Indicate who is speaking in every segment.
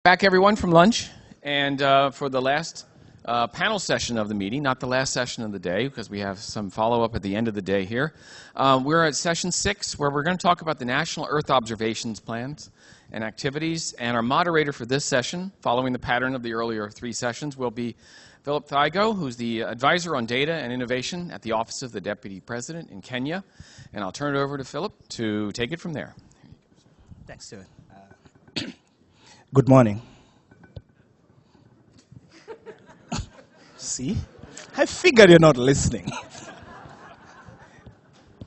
Speaker 1: Back, everyone, from lunch, and for the last panel session of the meeting, not the last session of the day, because we have some follow-up at the end of the day here. We're at session 6, where we're going to talk about the National Earth Observations Plans and activities, and our moderator for this session, following the pattern of the earlier 3 sessions, will be Philip Thigo, who's the advisor on data and innovation at the Office of the Deputy President in Kenya, and I'll turn it over to Philip to take it from there.
Speaker 2: Thanks, Stuart. Good morning. See? I figured you're not listening.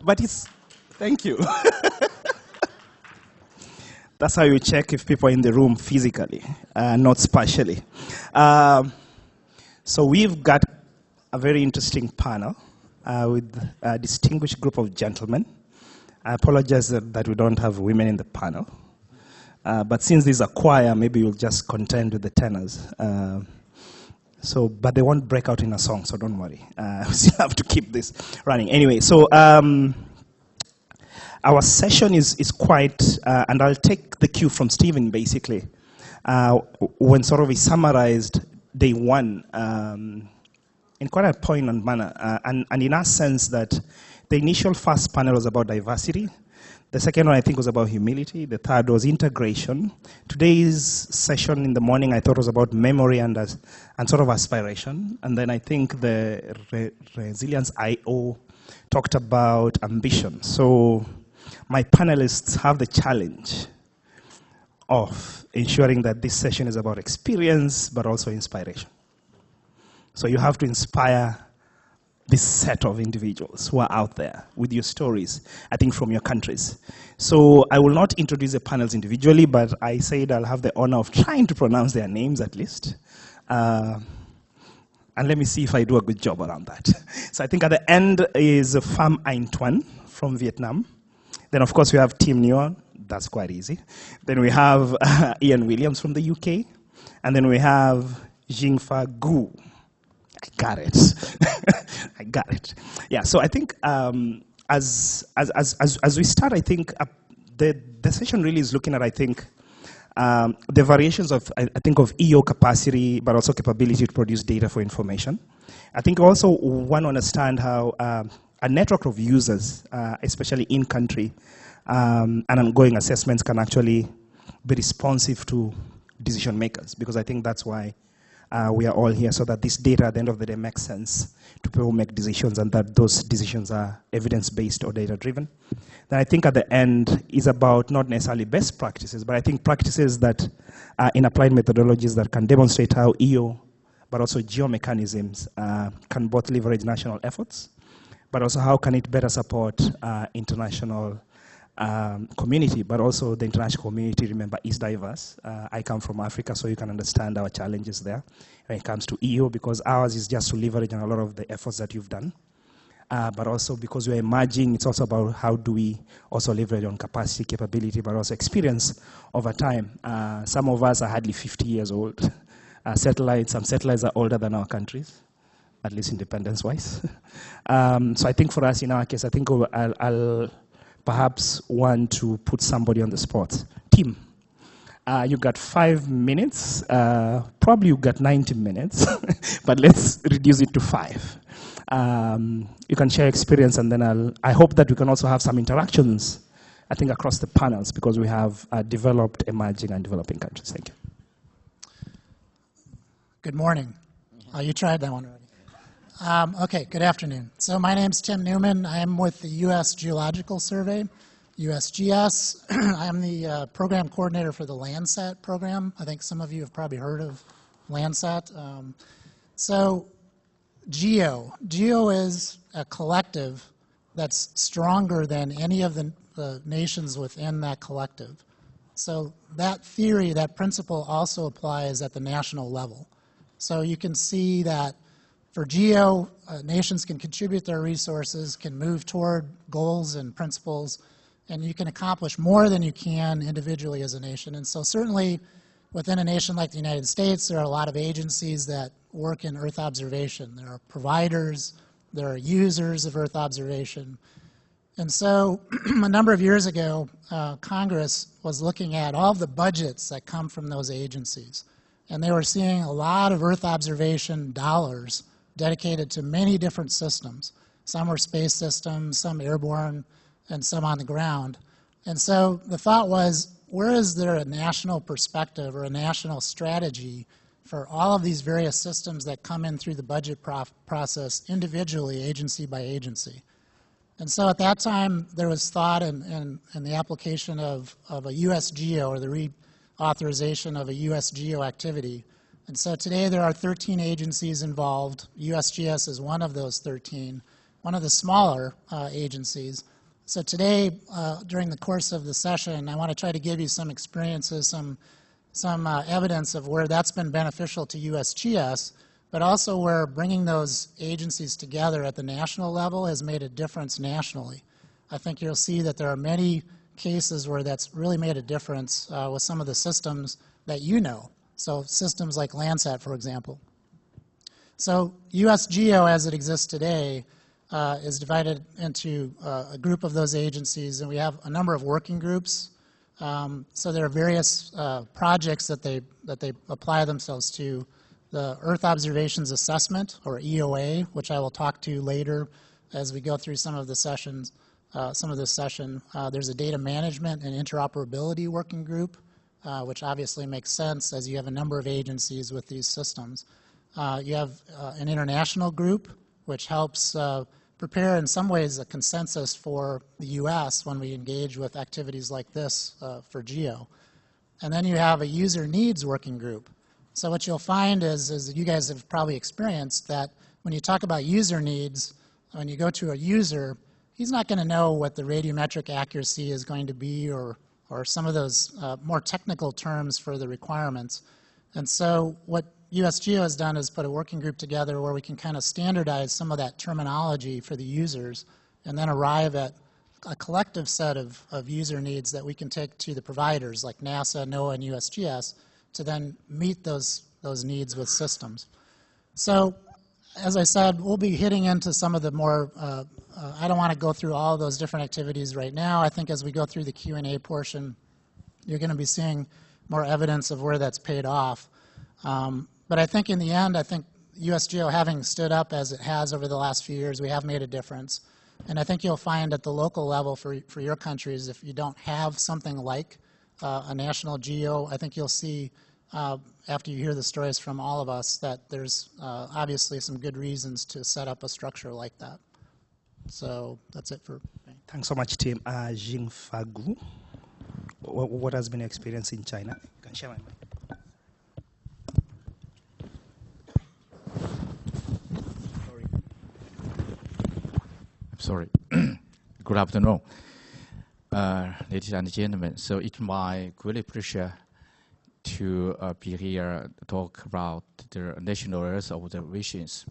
Speaker 2: But thank you. That's how you check if people are in the room physically, not spatially. So we've got a very interesting panel with a distinguished group of gentlemen. I apologize that we don't have women in the panel. But since this is a choir, maybe you'll just contend with the tenors. But they won't break out in a song, so don't worry. We still have to keep this running. Anyway, so our session is quite, and I'll take the cue from Stephen, basically, when sort of he summarized day 1 in quite a poignant manner, and in a sense that the initial first panel was about diversity. The second one, I think, was about humility. The third was integration. Today's session in the morning, I thought, was about memory and sort of aspiration. And then I think the Resilience I.O. talked about ambition. So my panelists have the challenge of ensuring that this session is about experience, but also inspiration. So you have to inspire this set of individuals who are out there with your stories, I think, from your countries. So I will not introduce the panels individually, but I said I'll have the honor of trying to pronounce their names at least. And let me see if I do a good job around that. So I think at the end is Pham Anh Tuan from Vietnam. Then, of course, we have Tim Nguyen. That's quite easy. Then we have Iain Williams from the UK. And then we have Xingfa Gu. I got it. I got it. Yeah. So I think as we start, I think the session really is looking at, I think, the variations of of EO capacity, but also capability to produce data for information. I think also want to understand how a network of users, especially in country, and ongoing assessments can actually be responsive to decision makers, because I think that's why. We are all here, so that this data at the end of the day makes sense to people who make decisions, and that those decisions are evidence-based or data-driven. Then I think at the end is about not necessarily best practices, but I think practices that in applied methodologies that can demonstrate how EO, but also GEO mechanisms can both leverage national efforts, but also how can it better support international community, but also the international community, remember, is diverse. I come from Africa, so you can understand our challenges there when it comes to EU, because ours is just to leverage on a lot of the efforts that you've done. But also because we're emerging, it's also about how do we also leverage on capacity, capability, but also experience over time. Some of us are hardly 50 years old. Some satellites are older than our countries, at least independence-wise. So I think for us, in our case, I think I'll perhaps want to put somebody on the spot. Tim, you got 5 minutes. Probably you got 90 minutes, but let's reduce it to 5. You can share experience, and then I hope that we can also have some interactions, I think, across the panels, because we have developed, emerging, and developing countries. Thank you.
Speaker 3: Good morning. Oh, you tried that one already. Okay, good afternoon. So my name's Tim Newman. I am with the U.S. Geological Survey, USGS. I am the program coordinator for the Landsat program. I think some of you have probably heard of Landsat. So GEO is a collective that's stronger than any of the nations within that collective. So that theory, that principle also applies at the national level. So you can see that for GEO, nations can contribute their resources, can move toward goals and principles, and you can accomplish more than you can individually as a nation. And so certainly within a nation like the United States, there are a lot of agencies that work in Earth observation. There are providers, there are users of Earth observation. And so a number of years ago, Congress was looking at all of the budgets that come from those agencies. And they were seeing a lot of Earth observation dollars dedicated to many different systems. Some were space systems, some airborne, and some on the ground. And so the thought was, where is there a national perspective or a national strategy for all of these various systems that come in through the budget process individually, agency by agency? And so at that time, there was thought in the application of a U.S. GEO, or the reauthorization of a U.S. GEO activity. And so today there are 13 agencies involved. USGS is one of those 13, one of the smaller agencies. So today, during the course of the session, I want to try to give you some experiences, some evidence of where that's been beneficial to USGS, but also where bringing those agencies together at the national level has made a difference nationally. I think you'll see that there are many cases where that's really made a difference with some of the systems that you know. So systems like Landsat, for example. So US GEO, as it exists today, is divided into a group of those agencies, and we have a number of working groups. So there are various projects that they apply themselves to. The Earth Observations Assessment, or EOA, which I will talk to later as we go through some of the sessions, some of this session. There's a Data Management and Interoperability Working Group, which obviously makes sense as you have a number of agencies with these systems. You have an international group, which helps prepare in some ways a consensus for the U.S. when we engage with activities like this for GEO. And then you have a user needs working group. So what you'll find is you guys have probably experienced that when you talk about user needs, when you go to a user, he's not going to know what the radiometric accuracy is going to be or some of those more technical terms for the requirements. And so what US GEO has done is put a working group together where we can kind of standardize some of that terminology for the users and then arrive at a collective set of user needs that we can take to the providers like NASA, NOAA, and USGS to then meet those needs with systems. So as I said, we'll be hitting into some of the more, I don't want to go through all of those different activities right now. I think as we go through the Q&A portion, you're going to be seeing more evidence of where that's paid off. But I think in the end, I think US GEO having stood up as it has over the last few years, we have made a difference. And I think you'll find at the local level for your countries, if you don't have something like a national GEO, I think you'll see after you hear the stories from all of us that there's obviously some good reasons to set up a structure like that. So that's it for me.
Speaker 2: Thanks so much, Tim. Xingfa, what has been your experience in China? You can share my mic.
Speaker 4: Sorry. Good afternoon, ladies and gentlemen. So it's my great pleasure to be here to talk about the national Earth observations.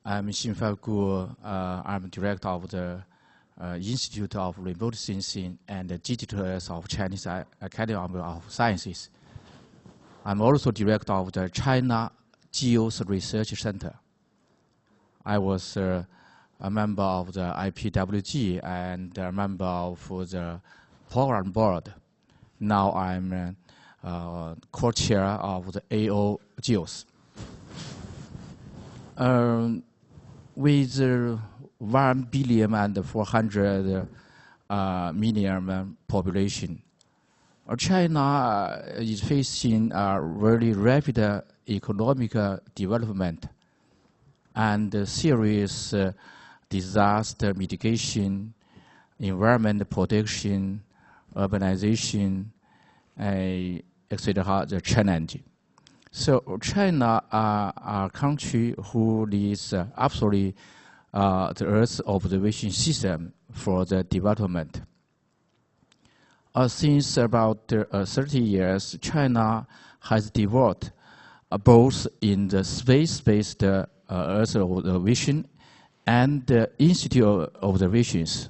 Speaker 4: I'm Xingfa Gu. I'm director of the Institute of Remote Sensing and Digital Earth of Chinese Academy of Sciences. I'm also director of the China GEOS Research Center. I was a member of the IPWG and a member of the program board. Now I'm co-chair of the AO GEOS. With 1 billion and 400 million population, China is facing a very rapid economic development and serious disaster mitigation, environment protection, urbanization, etc. the challenge. So China are a country who needs absolutely the Earth observation system for the development. Since about 30 years, China has developed both in the space-based Earth observation and institute observations.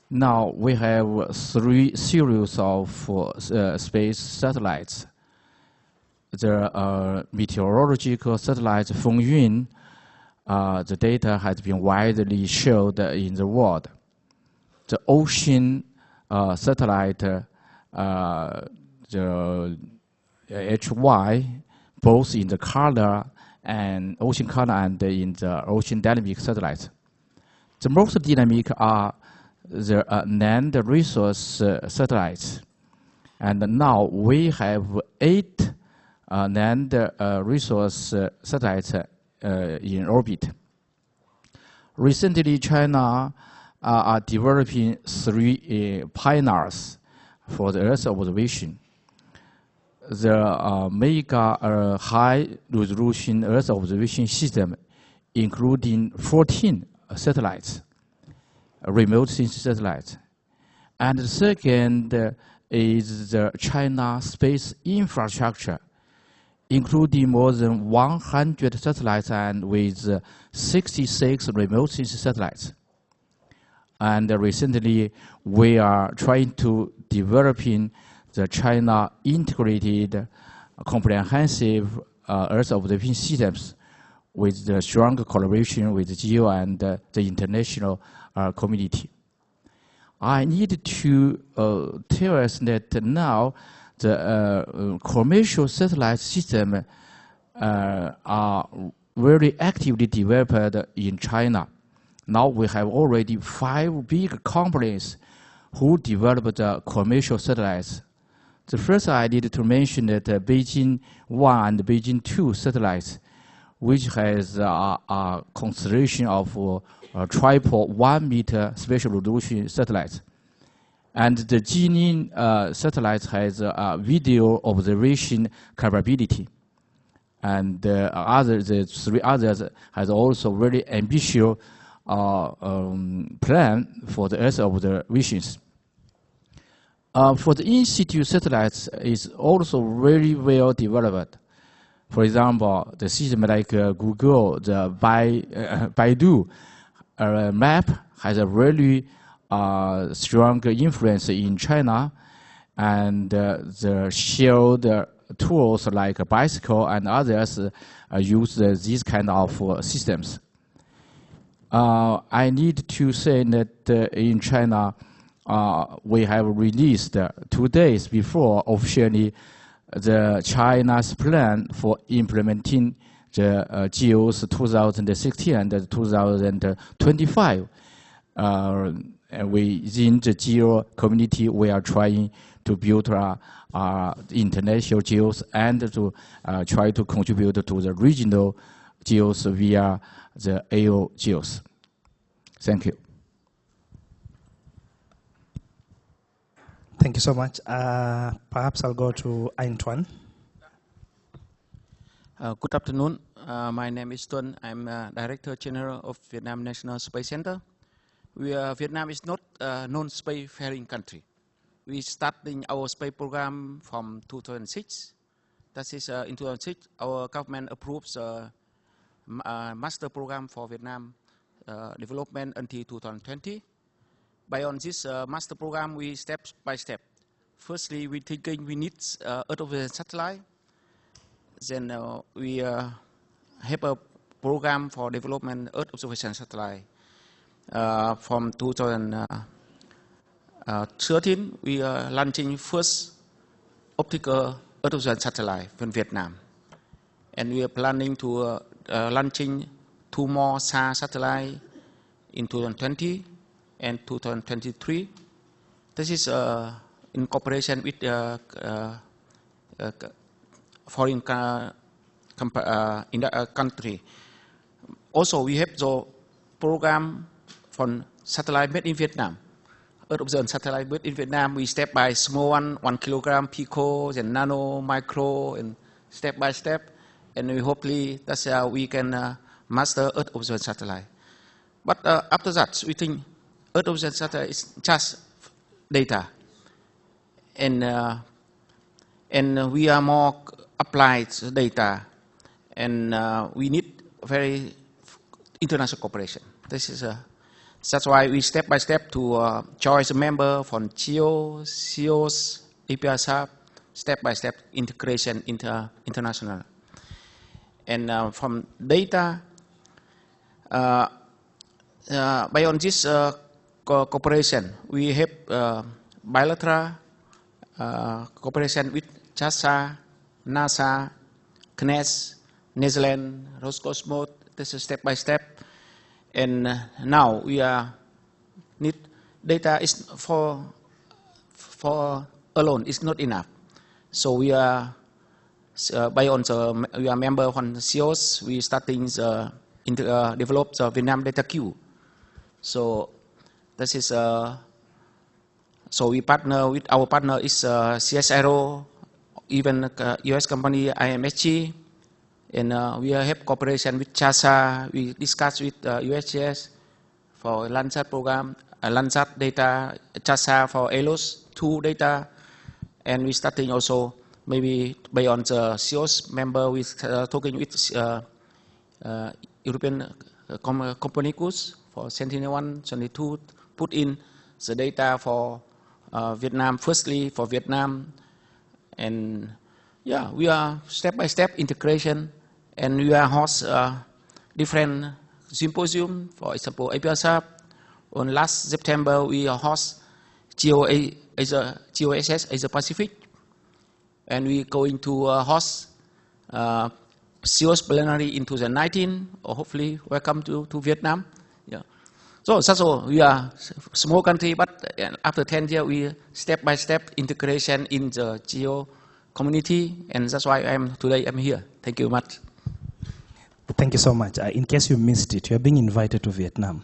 Speaker 4: Now we have 3 series of space satellites. The meteorological satellite Fengyun, the data has been widely shared in the world. the ocean satellite, the HY, both in the color and ocean color and in the ocean dynamic satellites. The most dynamic are the land resource satellites. And now we have 8 land resource satellites in orbit. Recently, China are developing 3 pioneers for the Earth observation. The mega high-resolution Earth observation system, including 14 satellites, remote sensing satellites. And the second is the China space infrastructure, including more than 100 satellites and with 66 remote sensing satellites. And recently, we are trying to developing the China integrated comprehensive Earth observation systems with the strong collaboration with GEO and the international community. I need to tell us that now the commercial satellite system are very actively developed in China. Now we have already 5 big companies who developed the commercial satellites. The first I need to mention that Beijing 1 and Beijing 2 satellites, which has a constellation of triple 1-meter spatial resolution satellites. And the Jining satellite has a video observation capability. And the 3 others has also very ambitious plan for the Earth observations. For the in-situ satellites is also very well developed. For example, the system like Google, the Baidu map has a really strong influence in China, and the shared tools like Bicycle and others use these kind of systems. I need to say that in China, we have released 2 days before officially the China's plan for implementing the GEOs 2016 and 2025. Within the GEO community, we are trying to build international GEOs and to try to contribute to the regional GEOs via the AO GEOs. Thank you.
Speaker 2: Thank you so much. Perhaps I'll go to Iain.
Speaker 5: Good afternoon. My name is Tuan. I'm Director General of Vietnam National Space Center. Vietnam is not a non-spacefaring country. We started our space program from 2006. That is, in 2006, our government approves a master program for Vietnam development until 2020. By on this master program, we step by step. Firstly, we thinking we need Earth observation satellite. Then we have a program for development Earth observation satellite. From 2013, we are launching first optical Earth observation satellite in Vietnam, and we are planning to launching 2 more SAR satellites in 2020 and 2023. This is in cooperation with foreign country. Also, we have the program for satellite made in Vietnam. Earth observation satellite made in Vietnam, we step by small 1 kilogram, pico, then nano, micro, and step by step. And we hopefully that's how we can master Earth observation satellite. But after that, we think Earth observation satellite is just data, and we are more applied data, and we need very international cooperation. This is that's why we step by step to join a member from GEO, CEOs, API step by step integration international, and from data. By on this cooperation. We have bilateral cooperation with JAXA, NASA, CNES, Netherlands, Roscosmos. This is step by step. And now we need data is for alone is not enough. So we are we are member on GEOs. We starting develop the Vietnam data queue. So this is so we partner with our partner is CSIRO, even US company IMSG, and we have cooperation with JAXA. We discuss with USGS for Landsat program, Landsat data, JAXA for ALOS-2 data, and we starting also maybe by on the GEOs member with talking with European companies for Sentinel-1, Sentinel-2, put in the data for Vietnam, firstly for Vietnam, and yeah, we are step-by-step integration, and we are host different symposium, for example, APSAP. On last September, we host GEO-XIV Asia Pacific, and we going to host GEO's Plenary in 2019, or hopefully welcome to Vietnam. Yeah. So we are a small country, but after 10 years, we step-by-step integration in the GEO community, and that's why today I'm here. Thank you much.
Speaker 2: Thank you so much. In case you missed it, you're being invited to Vietnam.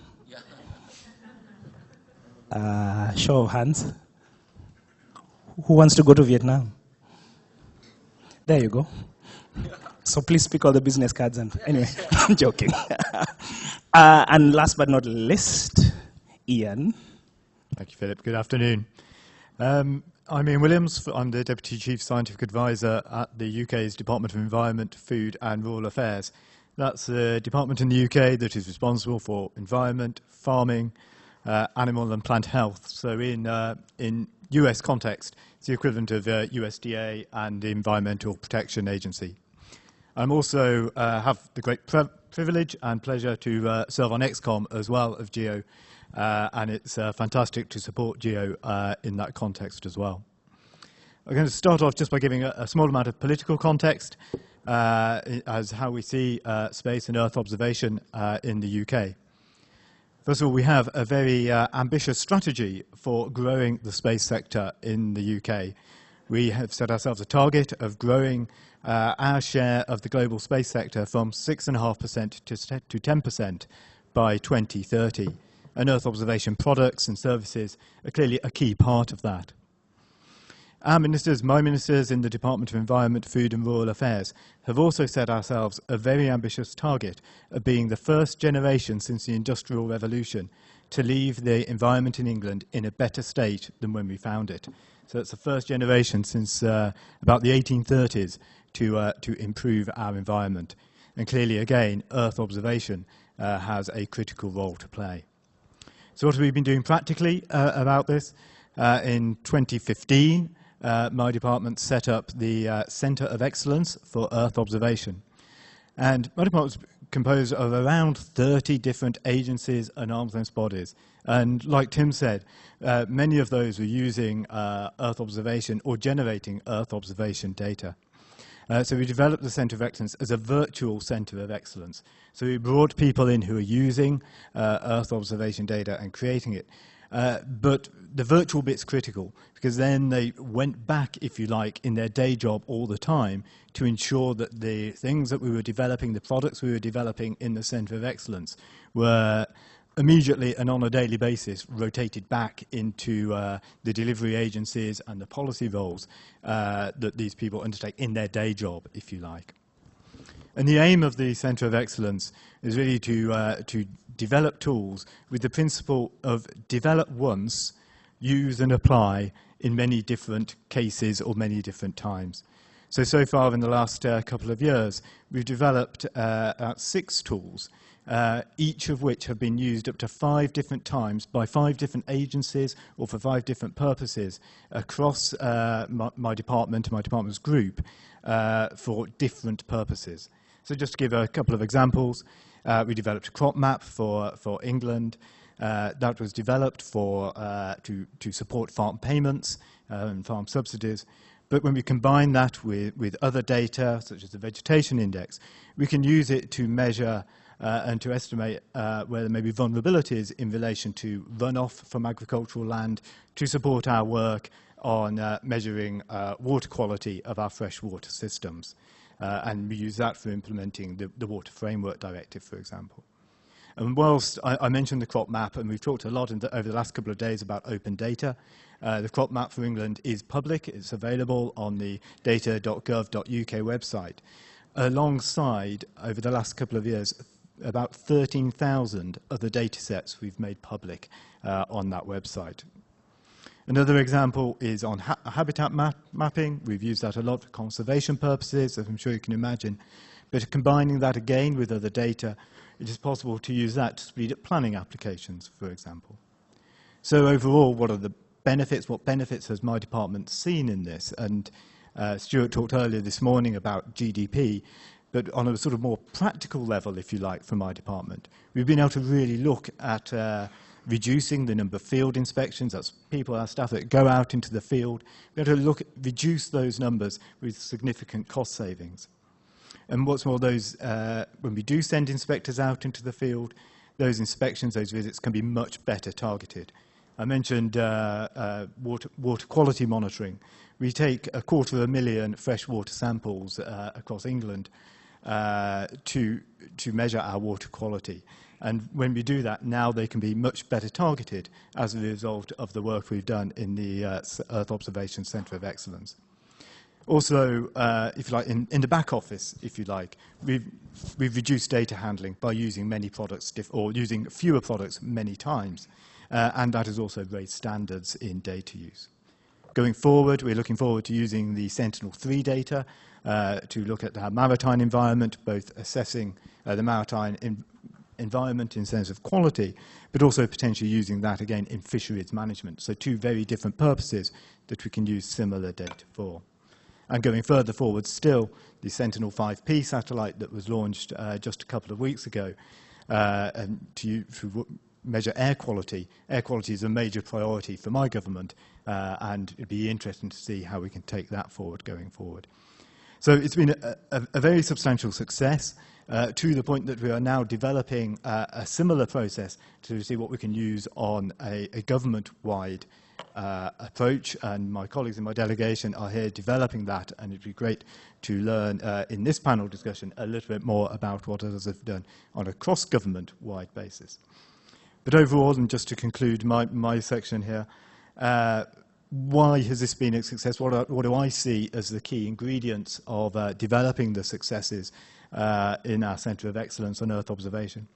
Speaker 2: Yeah. Show of hands. Who wants to go to Vietnam? There you go. So please speak all the business cards. And anyway, I'm joking. And last but not least, Iain.
Speaker 6: Thank you, Philip. Good afternoon. I'm Iain Williams. I'm the Deputy Chief Scientific Advisor at the UK's Department of Environment, Food and Rural Affairs. That's the department in the UK that is responsible for environment, farming, animal and plant health. So in US context, it's the equivalent of USDA and the Environmental Protection Agency. I'm also have the great privilege and pleasure to serve on ExCom as well of GEO, and it's fantastic to support GEO in that context as well. I'm going to start off just by giving a small amount of political context as how we see space and Earth observation in the UK. First of all, we have a very ambitious strategy for growing the space sector in the UK. We have set ourselves a target of growing our share of the global space sector from 6.5% to 10% by 2030. And Earth observation products and services are clearly a key part of that. Our ministers, my ministers in the Department of Environment, Food and Rural Affairs, have also set ourselves a very ambitious target of being the first generation since the Industrial Revolution to leave the environment in England in a better state than when we found it. So it's the first generation since about the 1830s to improve our environment. And clearly, again, Earth observation has a critical role to play. So what have we been doing practically about this? In 2015, my department set up the Centre of Excellence for Earth Observation. And my department was composed of around 30 different agencies and arm's length bodies. And like Tim said, many of those were using Earth observation or generating Earth observation data. So we developed the Centre of Excellence as a virtual Centre of Excellence. So we brought people in who are using Earth observation data and creating it. But the virtual bit's critical because then they went back, if you like, in their day job all the time to ensure that the things that we were developing, the products we were developing in the Centre of Excellence were immediately and on a daily basis rotated back into the delivery agencies and the policy roles that these people undertake in their day job, if you like. And the aim of the Centre of Excellence is really to develop tools with the principle of develop once, use and apply in many different cases or many different times. So far in the last couple of years, we've developed about 6 tools, each of which have been used up to 5 different times by 5 different agencies or for 5 different purposes across my department's group for different purposes. So just to give a couple of examples, we developed a crop map for England. That was developed to support farm payments and farm subsidies. But when we combine that with other data, such as the vegetation index, we can use it to measure and to estimate where there may be vulnerabilities in relation to runoff from agricultural land to support our work on measuring water quality of our freshwater systems. And we use that for implementing the Water Framework Directive, for example. And whilst I mentioned the crop map, and we've talked a lot over the last couple of days about open data, the crop map for England is public. It's available on the data.gov.uk website. Alongside, over the last couple of years, about 13,000 other data sets we've made public on that website. Another example is on habitat mapping. We've used that a lot for conservation purposes, as I'm sure you can imagine. But combining that again with other data, it is possible to use that to speed up planning applications, for example. So overall, what are the benefits? What benefits has my department seen in this? And Stuart talked earlier this morning about GDP, but on a sort of more practical level, if you like, for my department, we've been able to really look at reducing the number of field inspections. That's people, our staff that go out into the field. We're able to reduce those numbers with significant cost savings. And what's more, those when we do send inspectors out into the field, those inspections, those visits can be much better targeted. I mentioned water quality monitoring. We take 250,000 freshwater samples across England to measure our water quality. And when we do that, now they can be much better targeted as a result of the work we've done in the Earth Observation Centre of Excellence. Also, if you like, in the back office, if you like, we've reduced data handling by using many products or using fewer products many times, and that has also raised standards in data use. Going forward, we're looking forward to using the Sentinel-3 data to look at our maritime environment, both assessing the maritime environment in sense of quality, but also potentially using that again in fisheries management. So two very different purposes that we can use similar data for. And going further forward still, the Sentinel-5P satellite that was launched just a couple of weeks ago and to measure air quality. Air quality is a major priority for my government, and it'd be interesting to see how we can take that forward going forward. So it's been a very substantial success to the point that we are now developing a similar process to see what we can use on a government-wide approach, and my colleagues in my delegation are here developing that, and it'd be great to learn in this panel discussion a little bit more about what others have done on a cross-government-wide basis. But overall, and just to conclude my section here, why has this been a success? What do I see as the key ingredients of developing the successes in our Centre of Excellence on Earth Observation?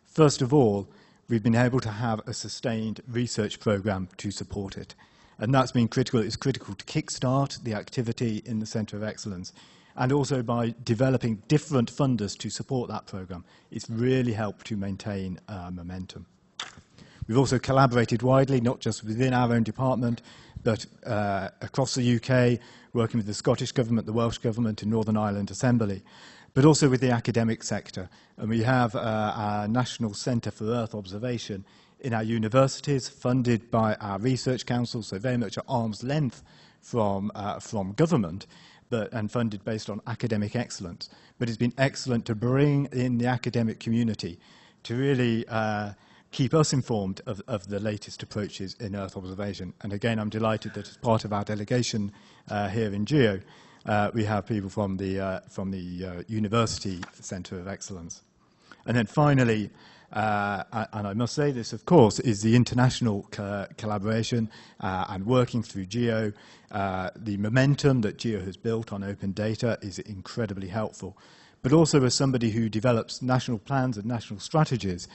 Speaker 6: First of all, we've been able to have a sustained research programme to support it. And that's been critical. It's critical to kickstart the activity in the Centre of Excellence. And also by developing different funders to support that programme, it's really helped to maintain momentum. We've also collaborated widely, not just within our own department, but across the UK, working with the Scottish Government, the Welsh Government, and Northern Ireland Assembly, but also with the academic sector. And we have our National Centre for Earth Observation in our universities, funded by our research council, so very much at arm's length from government, and funded based on academic excellence. But it's been excellent to bring in the academic community to really keep us informed of the latest approaches in Earth observation. And again, I'm delighted that as part of our delegation here in GEO, we have people from the University Centre of Excellence. And then finally, and I must say this, of course, is the international collaboration and working through GEO. The momentum that GEO has built on open data is incredibly helpful. But also as somebody who develops national plans and national strategies,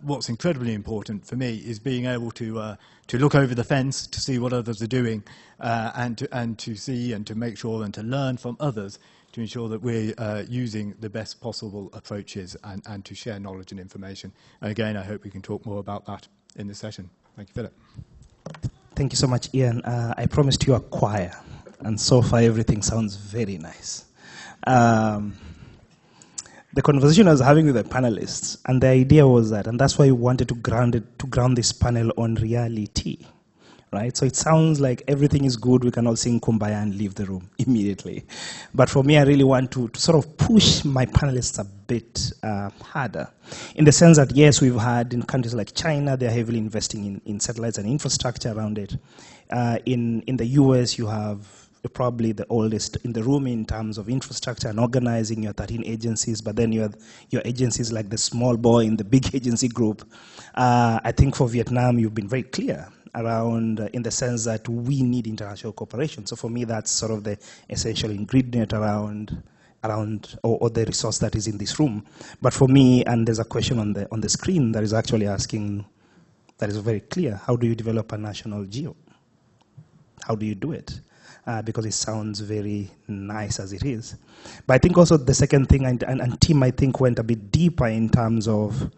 Speaker 6: what's incredibly important for me is being able to look over the fence to see what others are doing and to see and to make sure and to learn from others to ensure that we're using the best possible approaches and to share knowledge and information. And again, I hope we can talk more about that in this session. Thank you, Philip.
Speaker 2: Thank you so much, Iain. I promised you a choir, and so far everything sounds very nice. the conversation I was having with the panelists, and the idea was that, and that's why we wanted to ground this panel on reality, right? So it sounds like everything is good, we can all sing Kumbaya and leave the room immediately. But for me, I really want to sort of push my panelists a bit harder, in the sense that, yes, we've had in countries like China, they're heavily investing in satellites and infrastructure around it. In the US, you have probably the oldest in the room in terms of infrastructure and organizing your 13 agencies, but then you have your agencies like the small boy in the big agency group. I think for Vietnam, you've been very clear around, in the sense that we need international cooperation. So for me, that's sort of the essential ingredient around or the resource that is in this room. But for me, and there's a question on the screen that is actually asking, that is very clear, how do you develop a national geo? How do you do it? Because it sounds very nice as it is. But I think also the second thing, and Tim, I think, went a bit deeper in terms of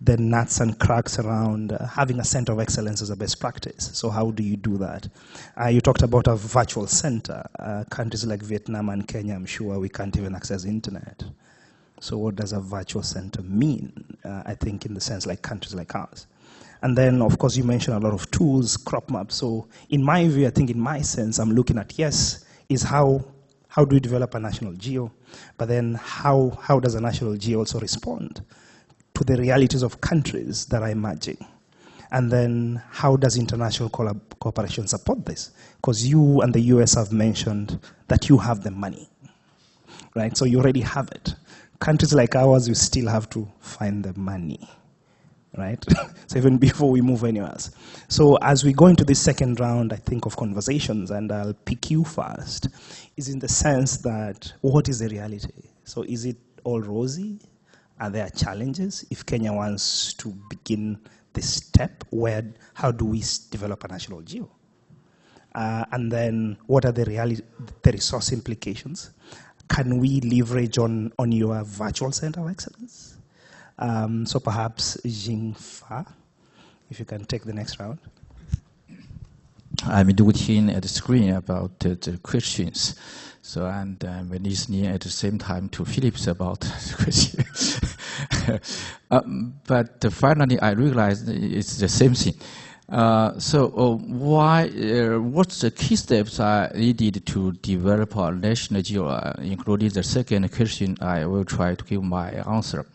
Speaker 2: the nuts and cracks around having a center of excellence as a best practice. So how do you do that? You talked about a virtual center. Countries like Vietnam and Kenya, I'm sure we can't even access internet. So what does a virtual center mean? I think in the sense like countries like ours. And then, of course, you mentioned a lot of tools, crop maps. So in my view, I think in my sense, I'm looking at, yes, is how do we develop a national geo? But then how does a national geo also respond to the realities of countries that are emerging? And then how does international cooperation support this? Because you and the US have mentioned that you have the money, right? So you already have it. Countries like ours, you still have to find the money, right? So even before we move anywhere else. So as we go into this second round, I think, of conversations, and I'll pick you first, is in the sense that what is the reality? So is it all rosy? Are there challenges? If Kenya wants to begin this step, how do we develop a national geo? And then what are the resource implications? Can we leverage on your virtual center of excellence? So perhaps Xingfa, if you can take the next round.
Speaker 4: I'm looking at the screen about the questions. So, and we're listening at the same time to Phillips about the question. But finally, I realized it's the same thing. What's the key steps are needed to develop a national geo, including the second question, I will try to give my answer.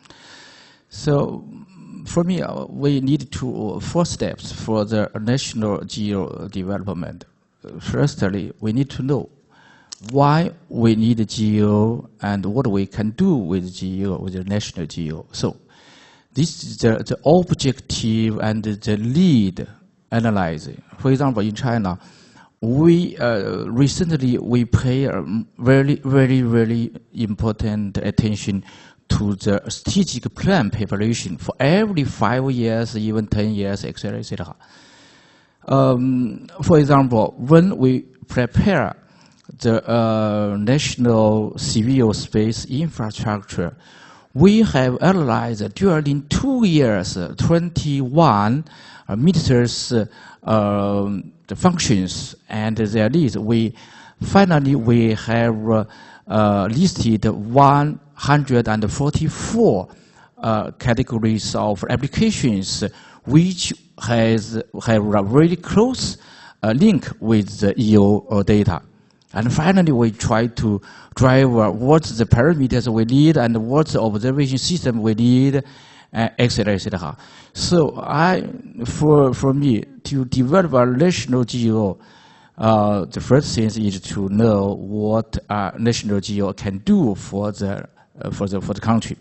Speaker 4: So, for me, we need four steps for the national geo development. Firstly, we need to know why we need geo and what we can do with geo, with the national geo. So, this is the objective and the lead analyzing. For example, in China, we recently we pay very important attention to the strategic plan preparation for every 5 years, even 10 years, etc., etc. For example, when we prepare the national civil space infrastructure, we have analyzed during 2 years, 21 meters the functions and their needs. Finally we have listed 144 categories of applications which have a very close link with the EO data. And finally, we try to drive what's the parameters we need and what's the observation system we need, etc., etc. So for me, to develop a national geo, the first thing is to know what a national geo can do for the country.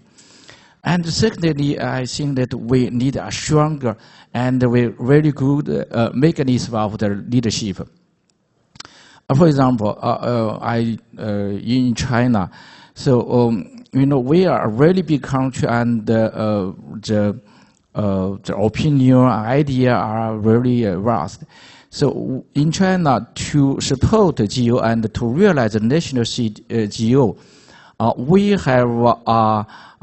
Speaker 4: And secondly, I think that we need a stronger and very good mechanism of the leadership. For example, in China, so we are a really big country, and the opinion, idea are very vast. So in China, to support the GEO and to realize the national GEO, we have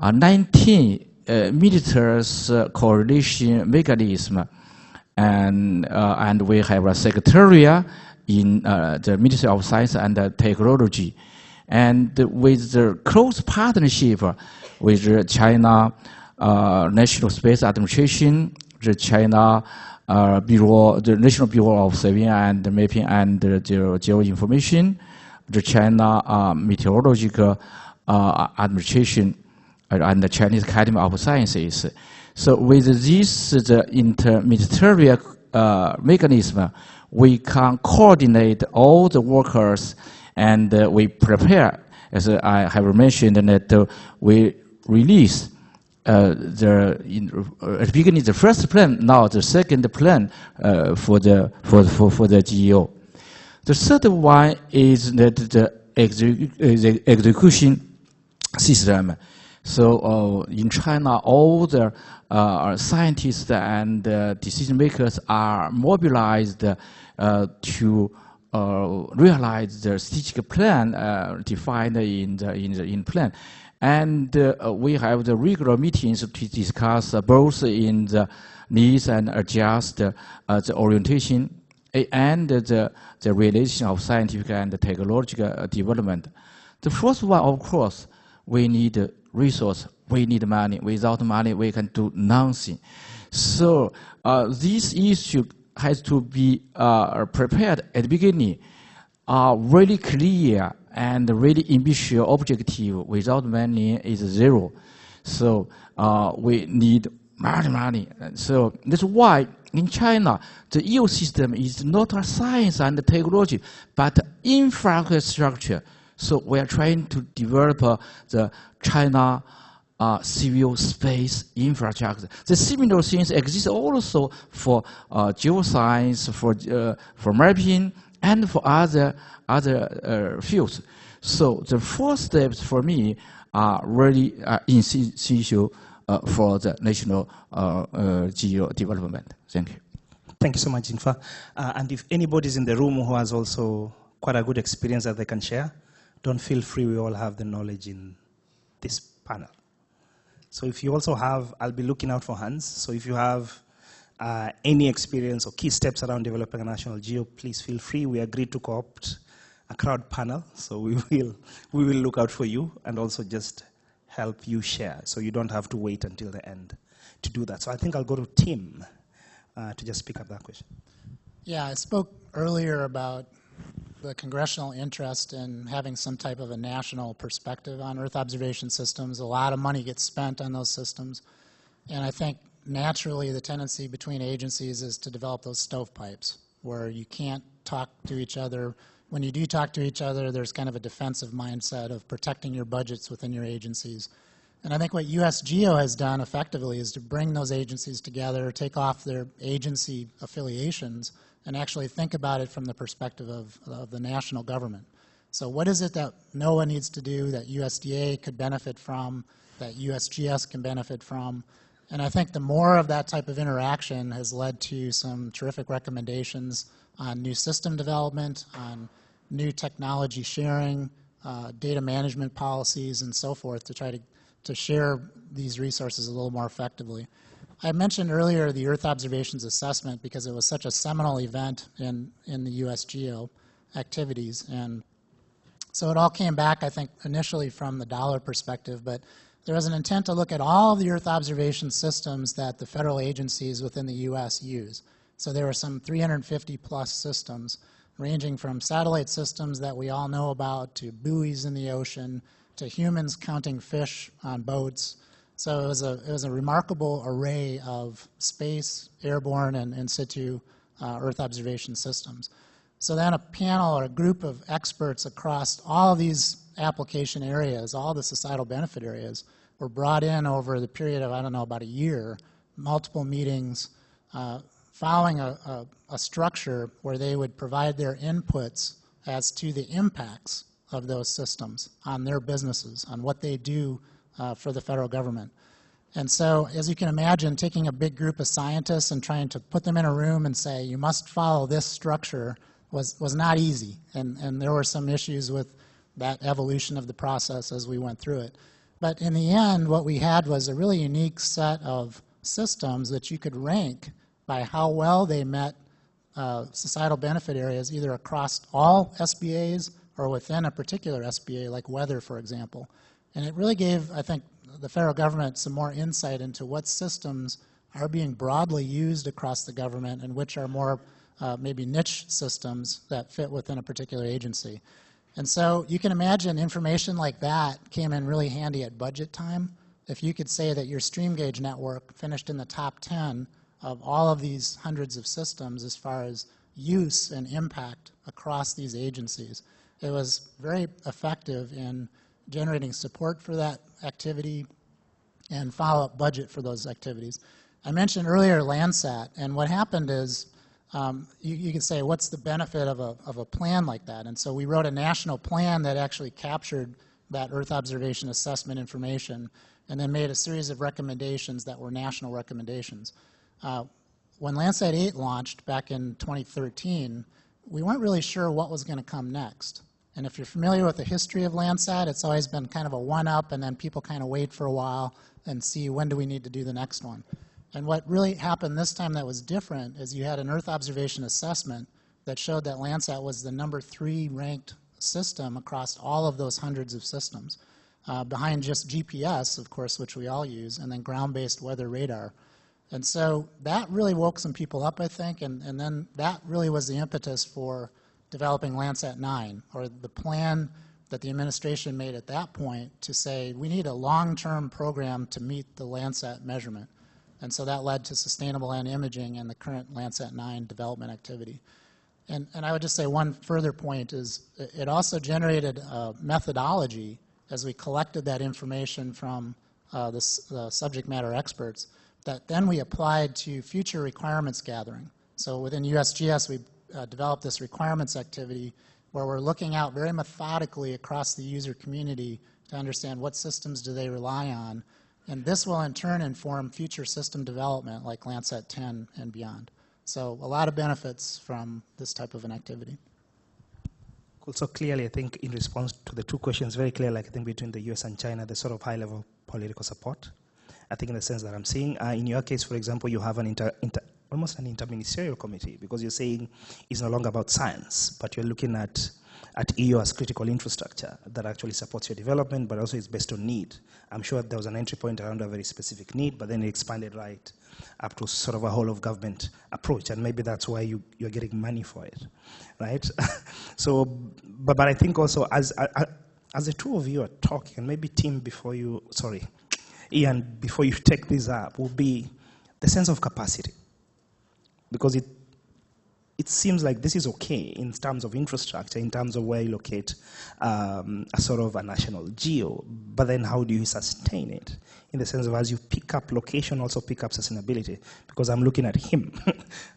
Speaker 4: 19 ministers coordination mechanism, and we have a secretariat in the Ministry of Science and Technology, And with the close partnership with the China National Space Administration, the China Bureau, the National Bureau of Surveying and Mapping and the Geo Information, the China Meteorological Administration, and the Chinese Academy of Sciences. So with this the interministerial mechanism, we can coordinate all the workers, and we prepare, as I have mentioned, that we release at the beginning the first plan, now the second plan for the GEO. The third one is that the execution system. So in China, all the scientists and decision makers are mobilized to realize the strategic plan defined in plan. And we have the regular meetings to discuss both in the needs and adjust the orientation and the realization of scientific and technological development. The first one, of course, we need resource, we need money. Without money, we can do nothing. So this issue has to be prepared at the beginning, really clear and really ambitious objective. Without money is zero. So we need money. So that's why in China, the ecosystem is not a science and technology, but infrastructure. So we are trying to develop the China civil space infrastructure. The similar things exist also for geoscience, for mapping, and for other fields. So the first steps for me are really essential for the national geo development. Thank you.
Speaker 2: Thank you so much, Xingfa. And if anybody's in the room who has also quite a good experience that they can share, don't feel free. We all have the knowledge in this panel. So if you also have, I'll be looking out for hands. So if you have any experience or key steps around developing a national geo, please feel free. We agreed to co-opt a crowd panel, so we will look out for you and also just help you share, so you don't have to wait until the end to do that. So I think I'll go to Tim to just pick up that question.
Speaker 3: Yeah, I spoke earlier about the congressional interest in having some type of a national perspective on Earth observation systems. A lot of money gets spent on those systems, and I think naturally the tendency between agencies is to develop those stovepipes where you can't talk to each other. When you do talk to each other, there's kind of a defensive mindset of protecting your budgets within your agencies. And I think what US GEO has done effectively is to bring those agencies together, take off their agency affiliations, and actually think about it from the perspective of the national government. So what is it that NOAA needs to do, that USDA could benefit from, that USGS can benefit from? And I think the more of that type of interaction has led to some terrific recommendations on new system development, on new technology sharing, data management policies, and so forth to try to share these resources a little more effectively. I mentioned earlier the Earth Observations Assessment because it was such a seminal event in the US GEO activities. And so it all came back, I think, initially from the dollar perspective, but there was an intent to look at all of the Earth observation systems that the federal agencies within the US use. So there were some 350 plus systems, ranging from satellite systems that we all know about to buoys in the ocean to humans counting fish on boats. So it was a remarkable array of space, airborne, and in situ Earth observation systems. So then a panel or a group of experts across all of these application areas, all the societal benefit areas, were brought in over the period of, I don't know, about a year, multiple meetings, following a structure where they would provide their inputs as to the impacts of those systems on their businesses, on what they do for the federal government. And so, as you can imagine, taking a big group of scientists and trying to put them in a room and say, you must follow this structure was not easy. And there were some issues with that evolution of the process as we went through it. But in the end, what we had was a really unique set of systems that you could rank by how well they met societal benefit areas, either across all SBAs or within a particular SBA, like weather, for example. And it really gave, I think, the federal government some more insight into what systems are being broadly used across the government and which are more maybe niche systems that fit within a particular agency. And so you can imagine information like that came in really handy at budget time. If you could say that your stream gauge network finished in the top 10 of all of these hundreds of systems as far as use and impact across these agencies, it was very effective in generating support for that activity and follow-up budget for those activities. I mentioned earlier Landsat, and what happened is you could say, what's the benefit of a plan like that? And so we wrote a national plan that actually captured that Earth observation assessment information and then made a series of recommendations that were national recommendations. When Landsat 8 launched back in 2013, we weren't really sure what was going to come next. And if you're familiar with the history of Landsat, it's always been kind of a one-up, and then people kind of wait for a while and see when do we need to do the next one. And what really happened this time that was different is you had an Earth observation assessment that showed that Landsat was the #3 ranked system across all of those hundreds of systems, behind just GPS, of course, which we all use, and then ground-based weather radar. And so that really woke some people up, I think, and then that really was the impetus for developing Landsat 9, or the plan that the administration made at that point to say we need a long-term program to meet the Landsat measurement. And so that led to sustainable end imaging and the current Landsat 9 development activity. And I would just say one further point is it also generated a methodology as we collected that information from the subject matter experts that then we applied to future requirements gathering. So within USGS, we developed this requirements activity where we're looking out very methodically across the user community to understand what systems do they rely on. And this will in turn inform future system development like Landsat 10 and beyond. So a lot of benefits from this type of an activity.
Speaker 2: Cool. So clearly, I think in response to the two questions, very clear, like I think between the US and China, there's sort of high-level political support. I think in the sense that I'm seeing, in your case, for example, you have an almost an interministerial committee because you're saying it's no longer about science, but you're looking at EO as critical infrastructure that actually supports your development, but also is based on need. I'm sure there was an entry point around a very specific need, but then it expanded right up to sort of a whole of government approach, and maybe that's why you're getting money for it, right? So, but I think also as the two of you are talking, and maybe Tim before you, sorry, Iain, before you take this up, will be the sense of capacity. Because it seems like this is okay in terms of infrastructure, in terms of where you locate a sort of a national geo, but then how do you sustain it? In the sense of as you pick up location, also pick up sustainability, because I'm looking at him,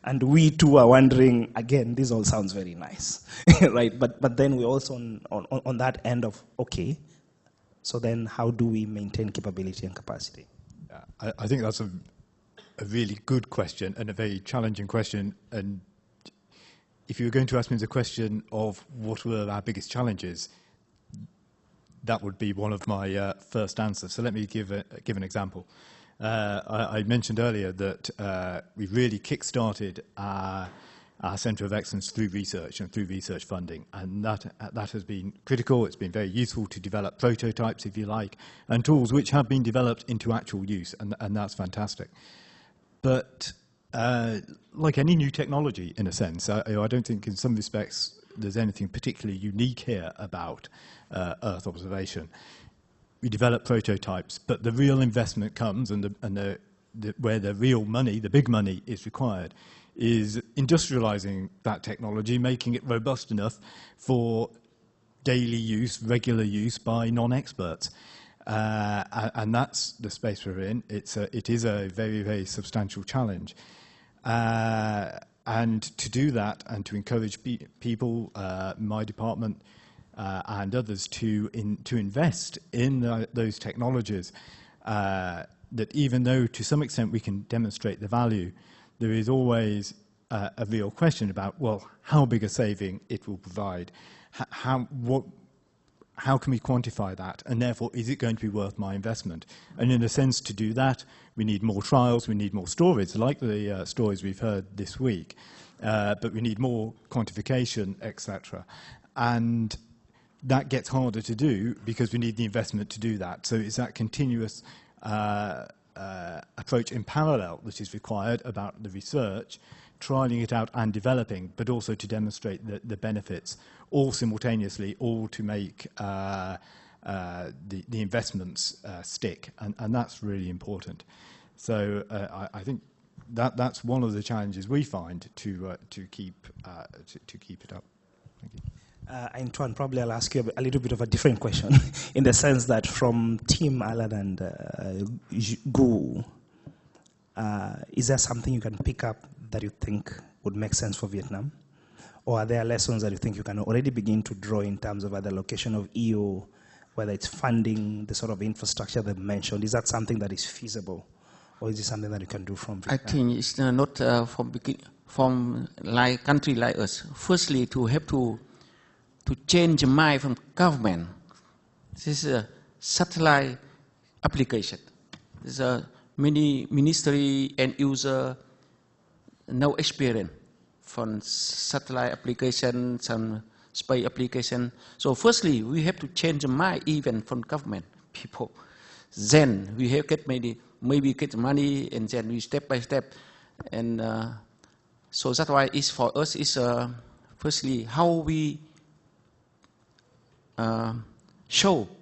Speaker 2: and we too are wondering, again, this all sounds very nice, right? But then we're also on that end of, okay, so then how do we maintain capability and capacity?
Speaker 6: I think that's a really good question and a very challenging question. And if you were going to ask me the question of what were our biggest challenges, that would be one of my first answers. So let me give an example. I mentioned earlier that we really kick-started our Centre of Excellence through research and through research funding, and that has been critical. It's been very useful to develop prototypes, if you like, and tools which have been developed into actual use, and that's fantastic. But like any new technology, in a sense, I don't think in some respects there's anything particularly unique here about Earth observation. We develop prototypes, but the real investment comes, and where the real money, the big money, is required, is industrializing that technology, making it robust enough for daily use, regular use by non-experts. And that's the space we're in. It is a very, very substantial challenge. And to do that and to encourage people, my department and others to invest in those technologies, that even though to some extent we can demonstrate the value, there is always a real question about, well, how big a saving it will provide, how can we quantify that, and therefore is it going to be worth my investment? And in a sense, to do that, we need more trials, we need more stories, like the stories we've heard this week, but we need more quantification, etc. And that gets harder to do because we need the investment to do that. So it's that continuous approach in parallel that is required about the research, trialing it out and developing, but also to demonstrate the benefits, all simultaneously, all to make the investments stick, and that's really important. So I think that's one of the challenges we find to keep it up. Thank you.
Speaker 2: Antoine, probably I'll ask you a little bit of a different question in the sense that from Team Alan and GEO, is there something you can pick up that you think would make sense for Vietnam? Or are there lessons that you think you can already begin to draw in terms of the location of EO, whether it's funding, the sort of infrastructure they've mentioned? Is that something that is feasible? Or is it something that you can do from Vietnam?
Speaker 5: I think it's not from like country like us. Firstly, to have to change the mind from government. This is a satellite application. There's a many ministry and user no experience from satellite application, some space application. So firstly, we have to change the mind even from government people. Then we have get maybe get money, and then we step by step. And so that's why it's for us is firstly how we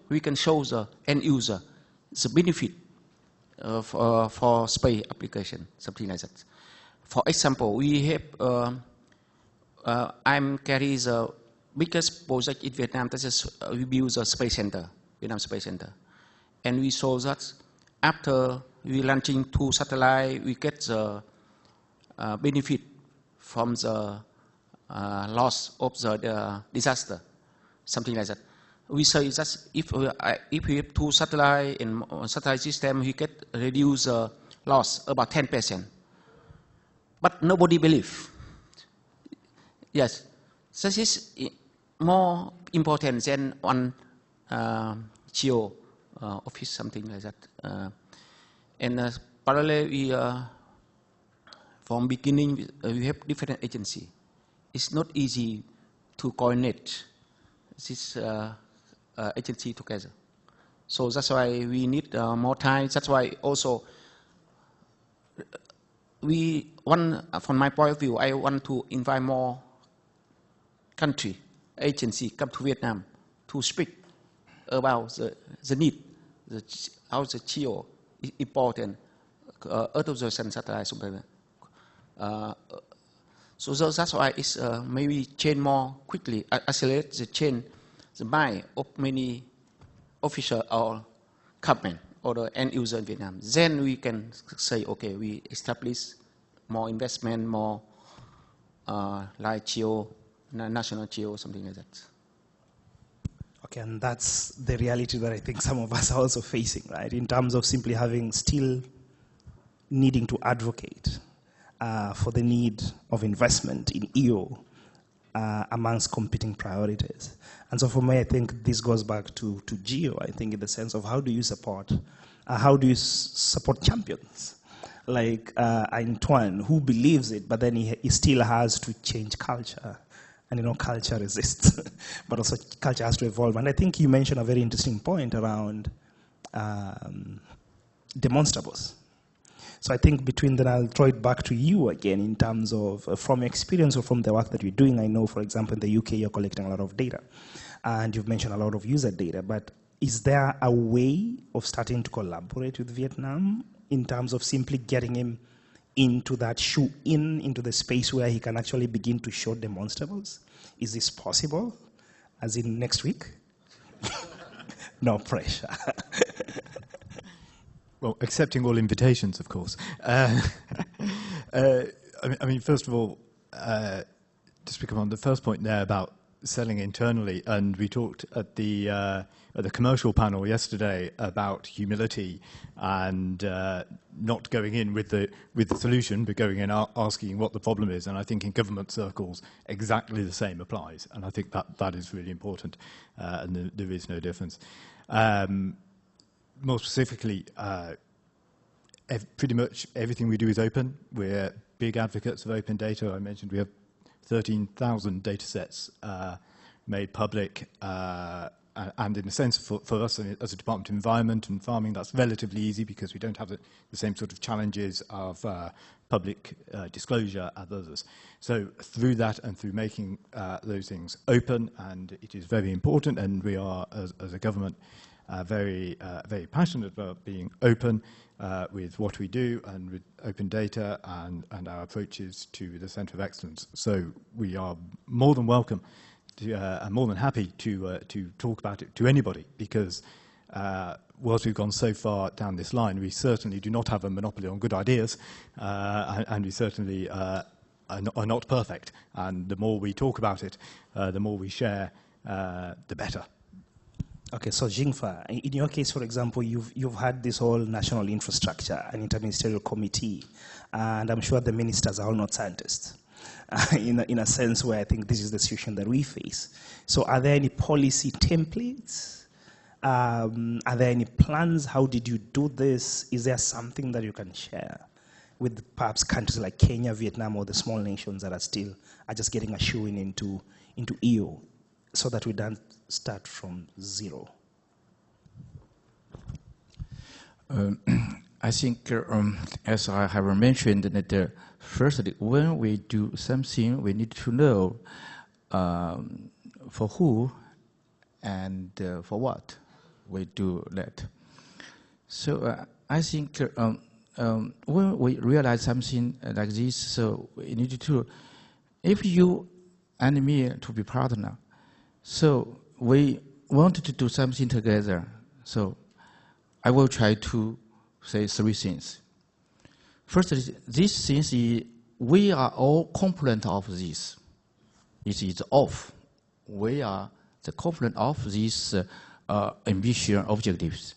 Speaker 5: we can show the end user the benefit for space application, something like that. For example, we have I'm carry the biggest project in Vietnam. That is we build the space center, Vietnam Space Center, and we saw that after we launching 2 satellites, we get the benefit from the loss of the disaster, something like that. We say that if we have 2 satellites in satellite system, we get reduce loss about 10%. But nobody believe. Yes, this is more important than one GEO office, something like that. And parallel, we from beginning we have different agency. It's not easy to coordinate this agency together. So that's why we need more time. That's why also from my point of view, I want to invite more country, agency come to Vietnam to speak about the need, how the GEO is important, Earth observation satellite, something like that. So that's why it's maybe change more quickly, accelerate the change, the mind of many officials or government or the end user in Vietnam. Then we can say, okay, we establish more investment, more like GEO, national GEO, something like that.
Speaker 2: Okay, and that's the reality that I think some of us are also facing, right? In terms of simply still needing to advocate for the need of investment in EO amongst competing priorities. And so for me, I think this goes back to GEO, I think, in the sense of how do you support champions like Antoine, who believes it, but then he still has to change culture. And culture resists, but also culture has to evolve. And I think you mentioned a very interesting point around demonstrables. So I think between that, I'll throw it back to you again in terms of, from experience or from the work that you're doing. I know, for example, in the UK, you're collecting a lot of data, and you've mentioned a lot of user data, but is there a way of starting to collaborate with Vietnam in terms of simply getting him into that into the space where he can actually begin to show demonstrables? Is this possible? As in next week? No pressure.
Speaker 6: Well, accepting all invitations, of course. I mean, first of all, just to come on the first point there about selling internally, and we talked at the commercial panel yesterday about humility and not going in with the solution, but going in asking what the problem is. And I think in government circles, exactly the same applies. And I think that is really important, and there is no difference. More specifically, pretty much everything we do is open. We're big advocates of open data. I mentioned we have 13,000 data sets made public. And in a sense, for us as a Department of Environment and Farming, that's relatively easy because we don't have the same sort of challenges of public disclosure as others. So through that and through making those things open, and it is very important, and we are, as a government, very passionate about being open with what we do and with open data and our approaches to the Centre of Excellence. So we are more than welcome. I'm more than happy to talk about it to anybody, because whilst we've gone so far down this line, we certainly do not have a monopoly on good ideas, and we certainly are not perfect. And the more we talk about it, the more we share, the better.
Speaker 2: Okay, so Xingfa, in your case, for example, you've had this whole national infrastructure, an interministerial committee, and I'm sure the ministers are all not scientists. In a sense where I think this is the situation that we face. So are there any policy templates? Are there any plans? How did you do this? Is there something that you can share with perhaps countries like Kenya, Vietnam, or the small nations that are just getting a shoe-in into EO, so that we don't start from zero?
Speaker 4: I think, as I have mentioned, that firstly, when we do something, we need to know for who and for what we do that. So I think when we realize something like this, so we need to, if you and me to be partner, so we wanted to do something together. So I will try to say three things. First, this things is we are all component of this. It is off. We are the component of these ambition objectives.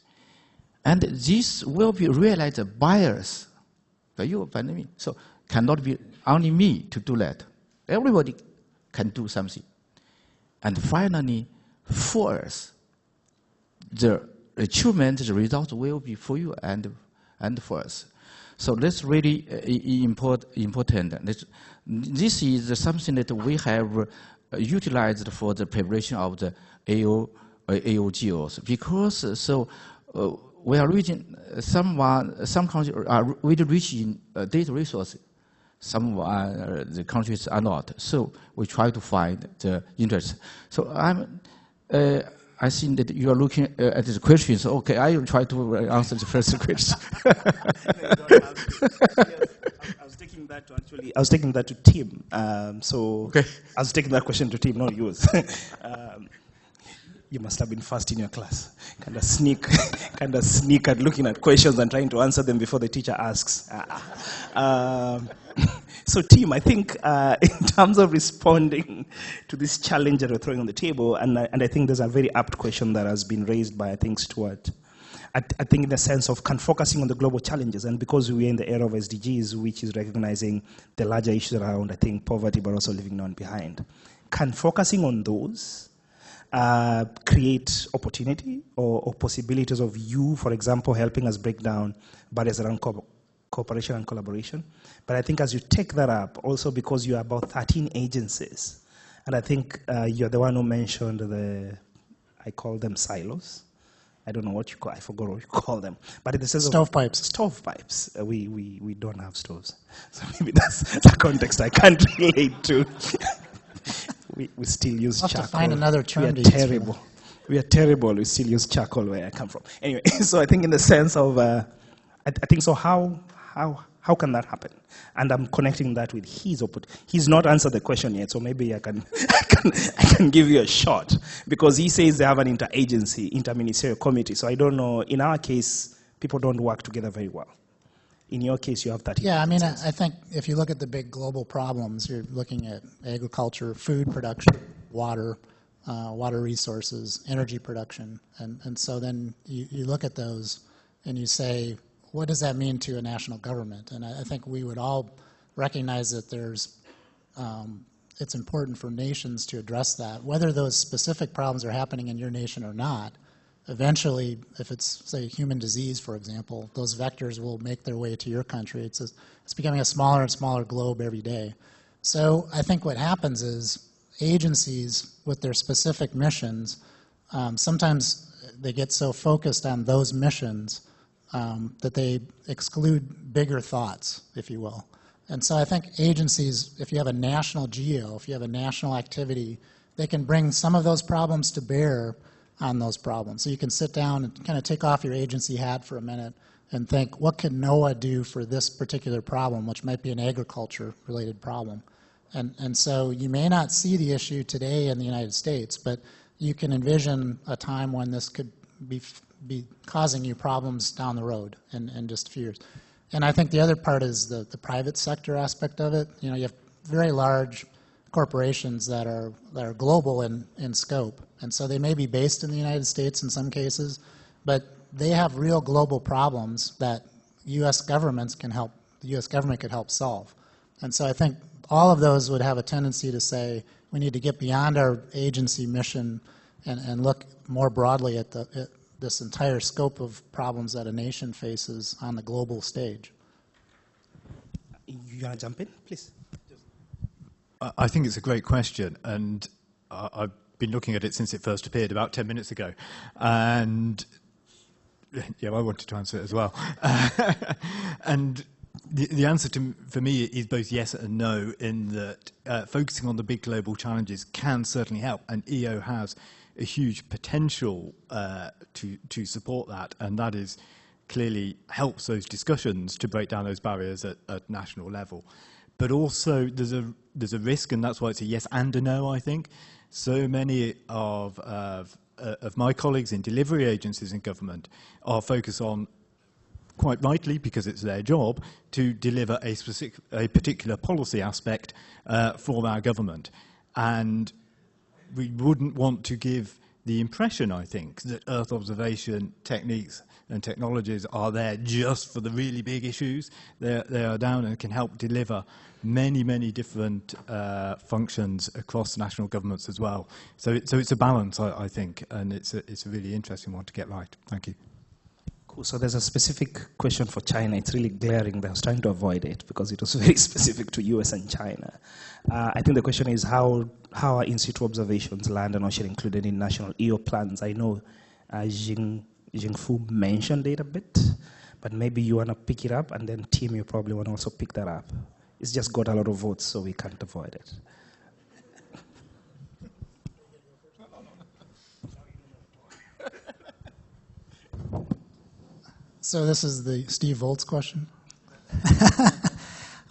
Speaker 4: And this will be realized by us, by you, by me. So cannot be only me to do that. Everybody can do something. And finally, for us, the achievement, the result will be for you and for us. So that's really important. This is something that we have utilized for the preparation of the AO-GEOs, because so we are reaching some countries are really rich in data resources. Some the countries are not. So we try to find the interest. So I think that you are looking at the questions. Okay, I will try to answer the first question.
Speaker 2: I was taking that to Tim.
Speaker 4: Okay.
Speaker 2: I was taking that question to Tim, not yours. You must have been fast in your class. Kind of sneak at looking at questions and trying to answer them before the teacher asks. So, Tim, I think in terms of responding to this challenge that we're throwing on the table, and I think there's a very apt question that has been raised by, I think, Stuart. I think in the sense of focusing on the global challenges, and because we're in the era of SDGs, which is recognizing the larger issues around, I think, poverty, but also leaving no one behind. Can focusing on those create opportunity or possibilities of you, for example, helping us break down barriers around cooperation and collaboration? But I think as you take that up, also because you're about 13 agencies, and I think you're the one who mentioned I call them silos. I don't know what you call, I forgot what you call them. But in the sense
Speaker 3: stovepipes.
Speaker 2: Stovepipes. We don't have stoves. So maybe that's the context I can't relate to. We still use charcoal.
Speaker 3: I'll have to find another term.
Speaker 2: We are terrible. We are terrible. We still use charcoal where I come from. Anyway, so I think in the sense of, I think so. How can that happen? And I'm connecting that with his opportunity. He's not answered the question yet, so maybe I can give you a shot, because he says they have an interministerial committee. So I don't know. In our case, people don't work together very well. In your case, you have 30.
Speaker 3: Yeah, I mean, I think if you look at the big global problems, you're looking at agriculture, food production, water resources, energy production. And so then you look at those and you say, what does that mean to a national government? And I think we would all recognize that it's important for nations to address that. Whether those specific problems are happening in your nation or not, eventually, if it's, say, human disease, for example, those vectors will make their way to your country. It's becoming a smaller and smaller globe every day. So I think what happens is agencies with their specific missions, sometimes they get so focused on those missions that they exclude bigger thoughts, if you will. And so I think agencies, if you have a national GEO, if you have a national activity, they can bring some of those problems to bear on those problems. So you can sit down and kind of take off your agency hat for a minute and think, what can NOAA do for this particular problem, which might be an agriculture-related problem? And so you may not see the issue today in the United States, but you can envision a time when this could be causing you problems down the road in just a few years. And I think the other part is the private sector aspect of it. You know, you have very large corporations that are global in scope, and so they may be based in the United States in some cases, but they have real global problems that U.S. governments can help. The U.S. government could help solve. And so I think all of those would have a tendency to say we need to get beyond our agency mission and look more broadly at this entire scope of problems that a nation faces on the global stage.
Speaker 2: You want to jump in, please?
Speaker 6: I think it's a great question, and I've been looking at it since it first appeared about 10 minutes ago. And yeah, I wanted to answer it as well. And the answer for me is both yes and no, in that focusing on the big global challenges can certainly help, and EO has a huge potential to support that, and that is clearly helps those discussions to break down those barriers at national level. But also there's a risk, and that's why it's a yes and a no, I think. So many of my colleagues in delivery agencies in government are focused on, quite rightly, because it's their job, to deliver a particular policy aspect for our government. And we wouldn't want to give the impression, I think, that Earth observation techniques and technologies are there just for the really big issues. They are down and can help deliver many, many different functions across national governments as well. So it's a balance, I think, and it's a really interesting one to get right. Thank you.
Speaker 2: Cool. So there's a specific question for China. It's really glaring. I was trying to avoid it because it was very specific to US and China. I think the question is how are in-situ observations, land and ocean, included in national EO plans? I know Xingfa mentioned it a bit, but maybe you want to pick it up, and then Tim, you probably want to also pick that up. It's just got a lot of votes, so we can't avoid it.
Speaker 3: So this is the Steve Volt's question.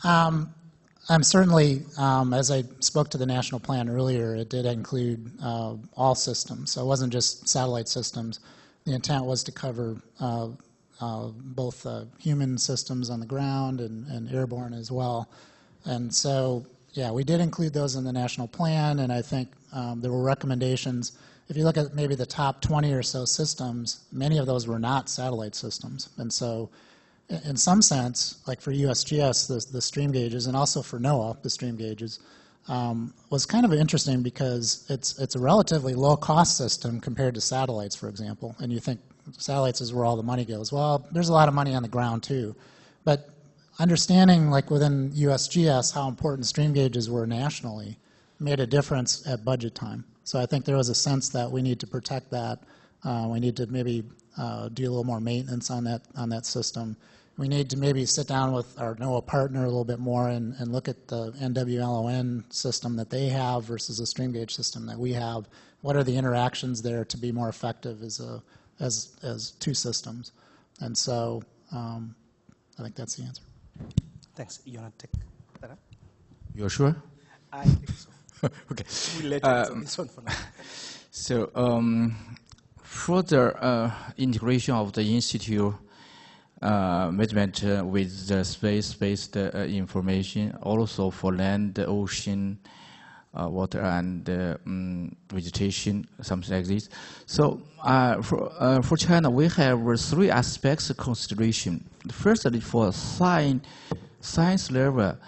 Speaker 3: I'm certainly, as I spoke to the national plan earlier, it did include all systems. So it wasn't just satellite systems. The intent was to cover both human systems on the ground and airborne as well. And so, yeah, we did include those in the national plan, and I think there were recommendations. If you look at maybe the top 20 or so systems, many of those were not satellite systems. And so in some sense, like for USGS, the stream gauges, and also for NOAA, the stream gauges, was kind of interesting because it's a relatively low-cost system compared to satellites, for example. And you think satellites is where all the money goes. Well, there's a lot of money on the ground, too. But understanding, like within USGS, how important stream gauges were nationally made a difference at budget time. So I think there was a sense that we need to protect that. We need to maybe do a little more maintenance on that system. We need to maybe sit down with our NOAA partner a little bit more and look at the NWLON system that they have versus the stream gauge system that we have. What are the interactions there to be more effective as two systems? And so I think that's the answer.
Speaker 2: Thanks. You want to take that up?
Speaker 4: You're sure?
Speaker 2: I think so.
Speaker 4: Okay.
Speaker 2: We'll let you answer this one for now.
Speaker 4: So further integration of the institute measurement with the space-based information, also for land, ocean, water, and vegetation, something like this. So for China, we have three aspects of consideration. Firstly, for science level,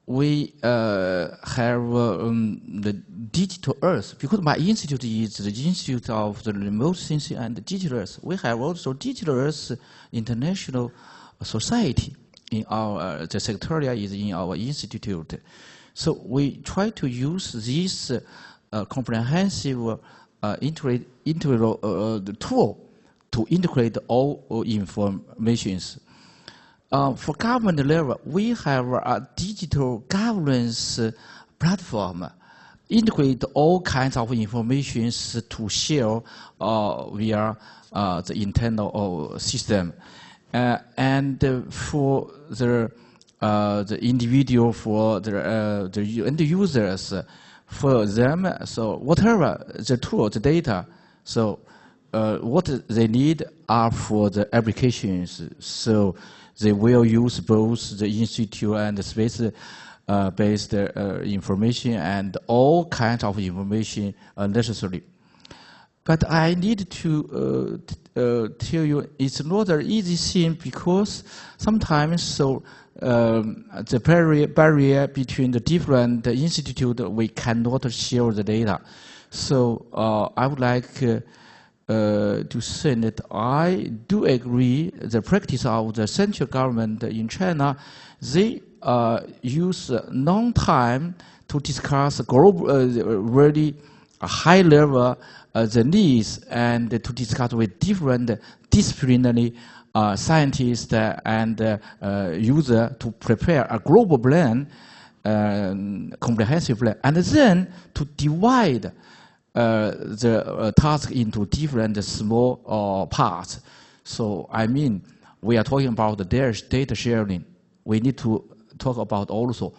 Speaker 4: we have the digital Earth, because my institute is the Institute of the Remote Sensing and Digital Earth. We have also Digital Earth International Society in our, the secretariat is in our institute. So we try to use this comprehensive the tool to integrate all informations. For government level, we have a digital governance platform, integrate all kinds of information to share via the internal system. And for the individual, for the end users, for them, so whatever the tool, the data, so what they need are for the applications. So they will use both the institute and the space-based information and all kinds of information necessary. But I need to tell you, it's not an easy thing because sometimes the barrier between the different institutes, we cannot share the data. So I would like to say that I do agree the practice of the central government in China, they use long time to discuss global, really high level the needs and to discuss with different disciplinary scientists and users to prepare a global plan, comprehensive plan, and then to divide the task into different small parts. So I mean, we are talking about the data sharing. We need to talk about also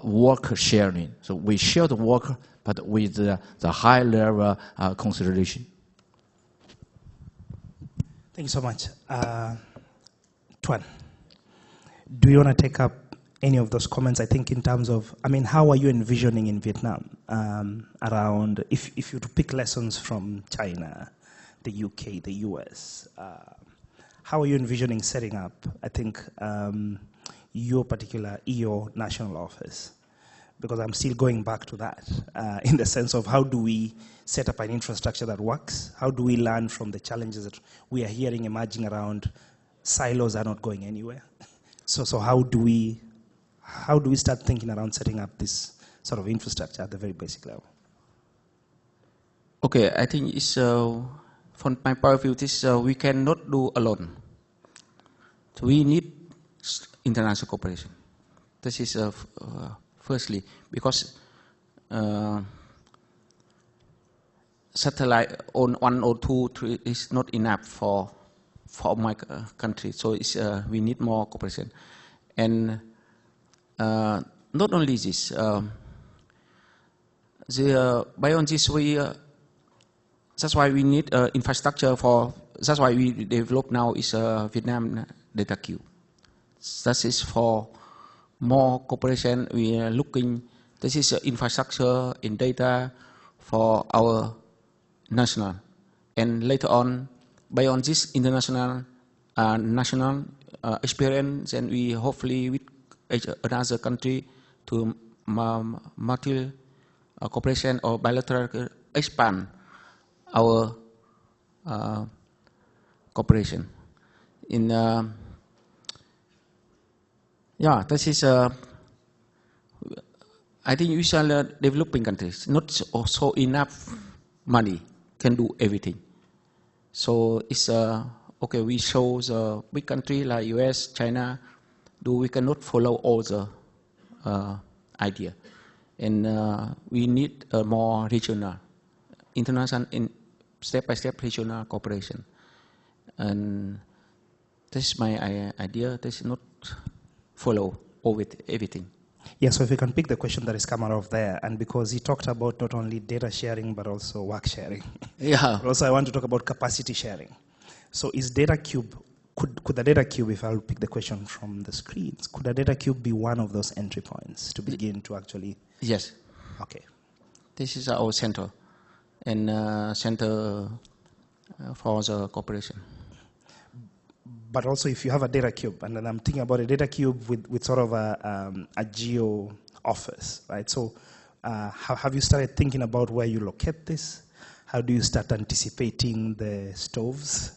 Speaker 4: work sharing. So we share the work, but with the high level consideration.
Speaker 2: Thank you so much. Tuan, do you want to take up any of those comments? I think in terms of, I mean, how are you envisioning in Vietnam around, if you to pick lessons from China, the UK, the US, how are you envisioning setting up, I think, your particular EO national office? Because I'm still going back to that in the sense of how do we set up an infrastructure that works? How do we learn from the challenges that we are hearing emerging around silos are not going anywhere? So how do we start thinking around setting up this sort of infrastructure at the very basic level?
Speaker 5: Okay, I think it's, from my point of view, this we cannot do alone. So we need international cooperation. This is firstly, because satellite on 1 or 2, 3 is not enough for my country. So it's, we need more cooperation. And not only this, beyond this, that's why we need infrastructure for, that's why we develop now is Vietnam Data Cube. That is for more cooperation. We are looking, this is infrastructure in data for our national. And later on, beyond this international, national experience, and we hopefully with another country to multi cooperation or bilateral expand our cooperation. In yeah, this is I think usually developing countries not also enough money can do everything. So it's okay. We show the big country like US, China, we cannot follow all the idea, and we need a more regional, international, in step-by-step regional cooperation. And this is my idea. This is not follow all with everything.
Speaker 2: Yeah, so if you can pick the question that is coming out of there, and because he talked about not only data sharing but also work sharing.
Speaker 5: Yeah.
Speaker 2: Also, I want to talk about capacity sharing. So is Data Cube, could the Data Cube, if I'll pick the question from the screens, could the Data Cube be one of those entry points to begin to actually?
Speaker 5: Yes.
Speaker 2: Okay.
Speaker 5: This is our center, and center for the cooperation.
Speaker 2: But also, if you have a Data Cube, and then I'm thinking about a Data Cube with sort of a GEO office, right? So have you started thinking about where you locate this? How do you start anticipating the stoves?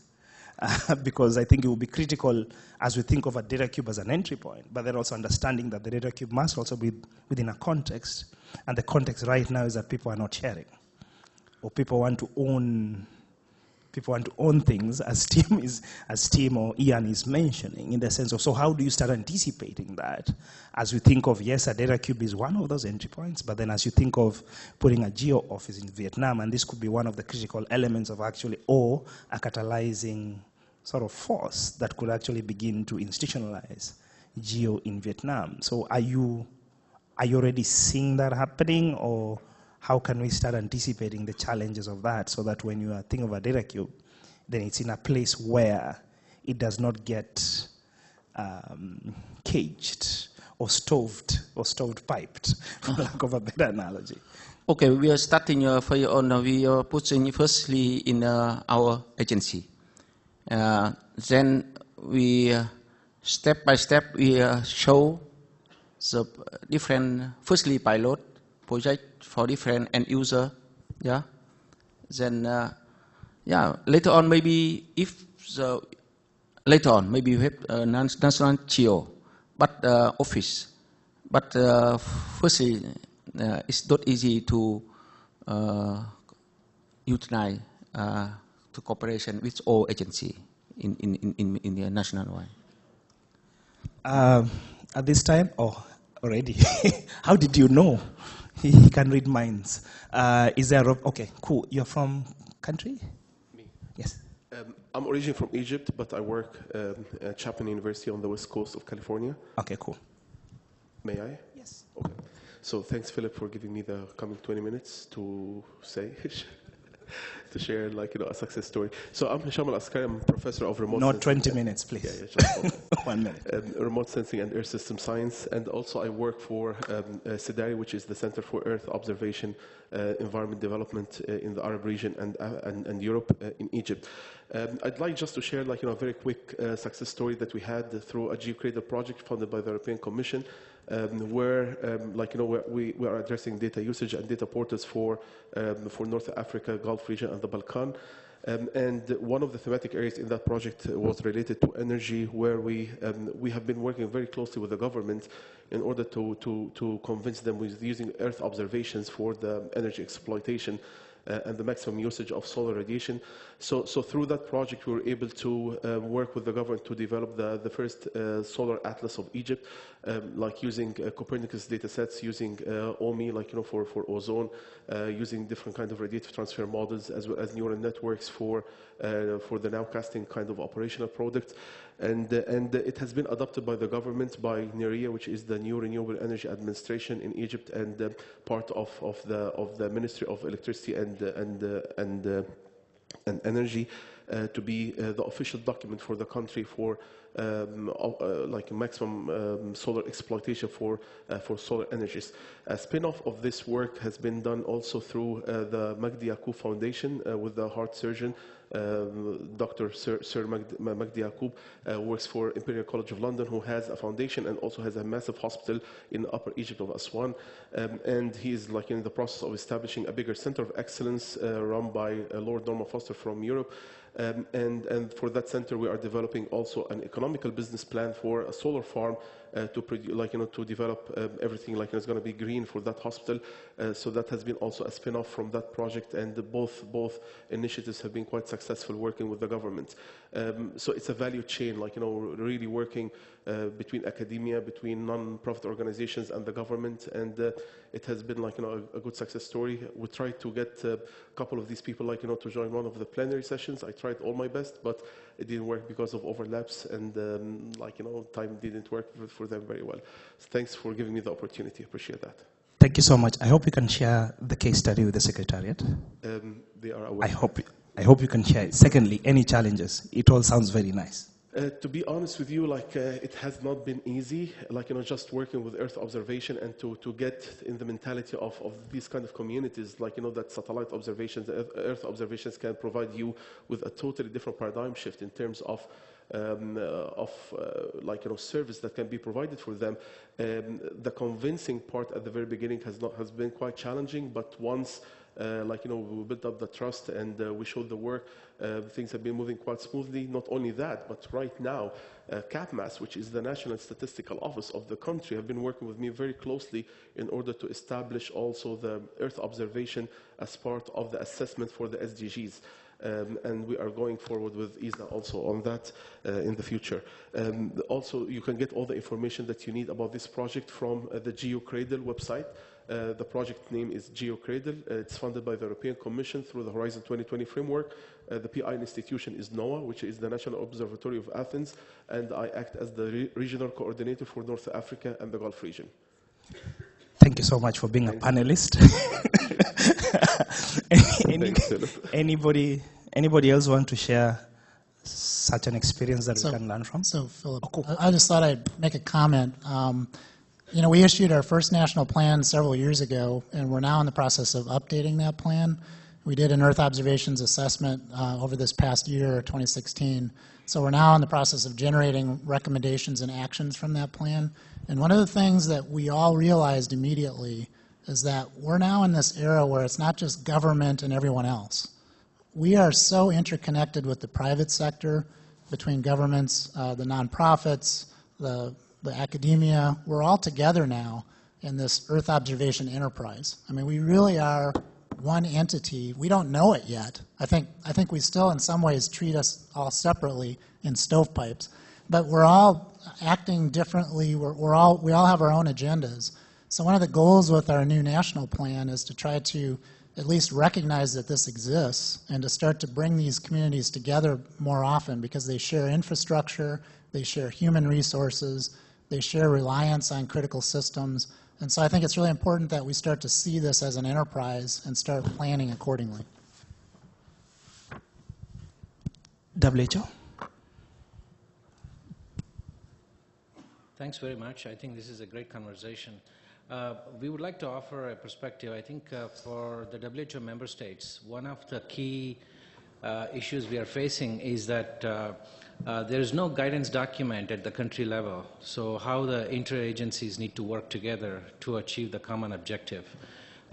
Speaker 2: because I think it will be critical as we think of a data cube as an entry point, but then also understanding that the data cube must also be within a context, and the context right now is that people are not sharing, or people want to own things, as Tim or Iain is mentioning, in the sense of, so how do you start anticipating that? As we think of, yes, a data cube is one of those entry points, but then as you think of putting a GEO office in Vietnam, and this could be one of the critical elements of actually, or a catalyzing sort of force that could actually begin to institutionalize GEO in Vietnam. So are you already seeing that happening, or how can we start anticipating the challenges of that so that when you are thinking of a data cube, then it's in a place where it does not get caged or stovepiped, for lack of a better analogy?
Speaker 5: Okay, we are starting for your own. We are putting firstly in our agency. Then we, step by step, we show the different, firstly pilot project for different end user, yeah. Then, yeah, later on maybe later on maybe we have national GEO, but office. But firstly, it's not easy to utilize to cooperation with all agency in the national way.
Speaker 2: At this time, already. How did you know? He can read minds. Is there okay, cool. You're from country?
Speaker 7: Me.
Speaker 2: Yes.
Speaker 7: I'm originally from Egypt, but I work at Chapman University on the west coast of California.
Speaker 2: Okay, cool.
Speaker 7: May I?
Speaker 2: Yes.
Speaker 7: Okay. So thanks, Philip, for giving me the coming 20 minutes to say, to share a success story. So I'm Hisham Al-Askari. I'm professor of remote
Speaker 2: Not
Speaker 7: sensing.
Speaker 2: 20 minutes, please.
Speaker 7: Yeah, just okay.
Speaker 2: 1 minute.
Speaker 7: Remote sensing and earth system science, and also I work for CEDARI, which is the Center for Earth Observation, Environment Development in the Arab region and Europe in Egypt. I'd like just to share a very quick success story that we had through a GEO-XIV project funded by the European Commission, where we are addressing data usage and data portals for North Africa, Gulf region, and the Balkan. And one of the thematic areas in that project was related to energy, where we have been working very closely with the government in order to convince them with using Earth observations for the energy exploitation and the maximum usage of solar radiation. So through that project, we were able to work with the government to develop the first solar atlas of Egypt, using Copernicus data sets, using OMI, for ozone, using different kind of radiative transfer models, as well as neural networks for the nowcasting kind of operational product. And it has been adopted by the government, by NERIA, which is the New Renewable Energy Administration in Egypt, and part of the Ministry of Electricity and Energy, to be the official document for the country for maximum solar exploitation for solar energies. A spin-off of this work has been done also through the Magdi Yaqub Foundation with the heart surgeon. Dr. Sir Magdi Yaqub works for Imperial College of London, who has a foundation and also has a massive hospital in Upper Egypt of Aswan. And he is in the process of establishing a bigger center of excellence run by Lord Norman Foster from Europe. And for that center, we are developing also an economical business plan for a solar farm to to develop everything it's going to be green for that hospital. So that has been also a spin-off from that project, and both initiatives have been quite successful working with the government. So it's a value chain, really working between academia, between non-profit organizations and the government, and it has been a good success story. We tried to get a couple of these people to join one of the plenary sessions. I tried all my best, but it didn't work because of overlaps, and time didn't work for them very well. So thanks for giving me the opportunity. Appreciate that.
Speaker 2: Thank you so much. I hope you can share the case study with the Secretariat.
Speaker 7: They are aware.
Speaker 2: I hope you can share it. Secondly, any challenges? It all sounds very nice.
Speaker 7: To be honest with you, it has not been easy, just working with Earth observation and to get in the mentality of these kind of communities, that satellite observations, Earth observations can provide you with a totally different paradigm shift in terms of service that can be provided for them. The convincing part at the very beginning has been quite challenging, but once we built up the trust and we showed the work. Things have been moving quite smoothly. Not only that, but right now, CAPMAS, which is the National Statistical Office of the country, have been working with me very closely in order to establish also the Earth observation as part of the assessment for the SDGs. And we are going forward with ISA also on that in the future. Also, you can get all the information that you need about this project from the GEO-Cradle website. The project name is GEO-Cradle. It's funded by the European Commission through the Horizon 2020 framework. The PI institution is NOAA, which is the National Observatory of Athens, and I act as the regional coordinator for North Africa and the Gulf region.
Speaker 2: Thank you so much for being a panelist. Anybody else want to share such an experience that we can learn from?
Speaker 3: So, Philip, I just thought I'd make a comment. We issued our first national plan several years ago, and we're now in the process of updating that plan. We did an Earth observations assessment over this past year, 2016. So we're now in the process of generating recommendations and actions from that plan. And one of the things that we all realized immediately is that we're now in this era where it's not just government and everyone else. We are so interconnected with the private sector, between governments, the nonprofits, the academia. We're all together now in this Earth observation enterprise. I mean, we really are one entity. We don't know it yet. I think we still in some ways treat us all separately in stovepipes, but we're all acting differently. We all have our own agendas. So one of the goals with our new national plan is to try to at least recognize that this exists and to start to bring these communities together more often, because they share infrastructure, they share human resources, they share reliance on critical systems. And so I think it's really important that we start to see this as an enterprise and start planning accordingly.
Speaker 2: WHO?
Speaker 8: Thanks very much. I think this is a great conversation. We would like to offer a perspective. I think for the WHO member states, one of the key issues we are facing is that there is no guidance document at the country level. So how the interagencies need to work together to achieve the common objective.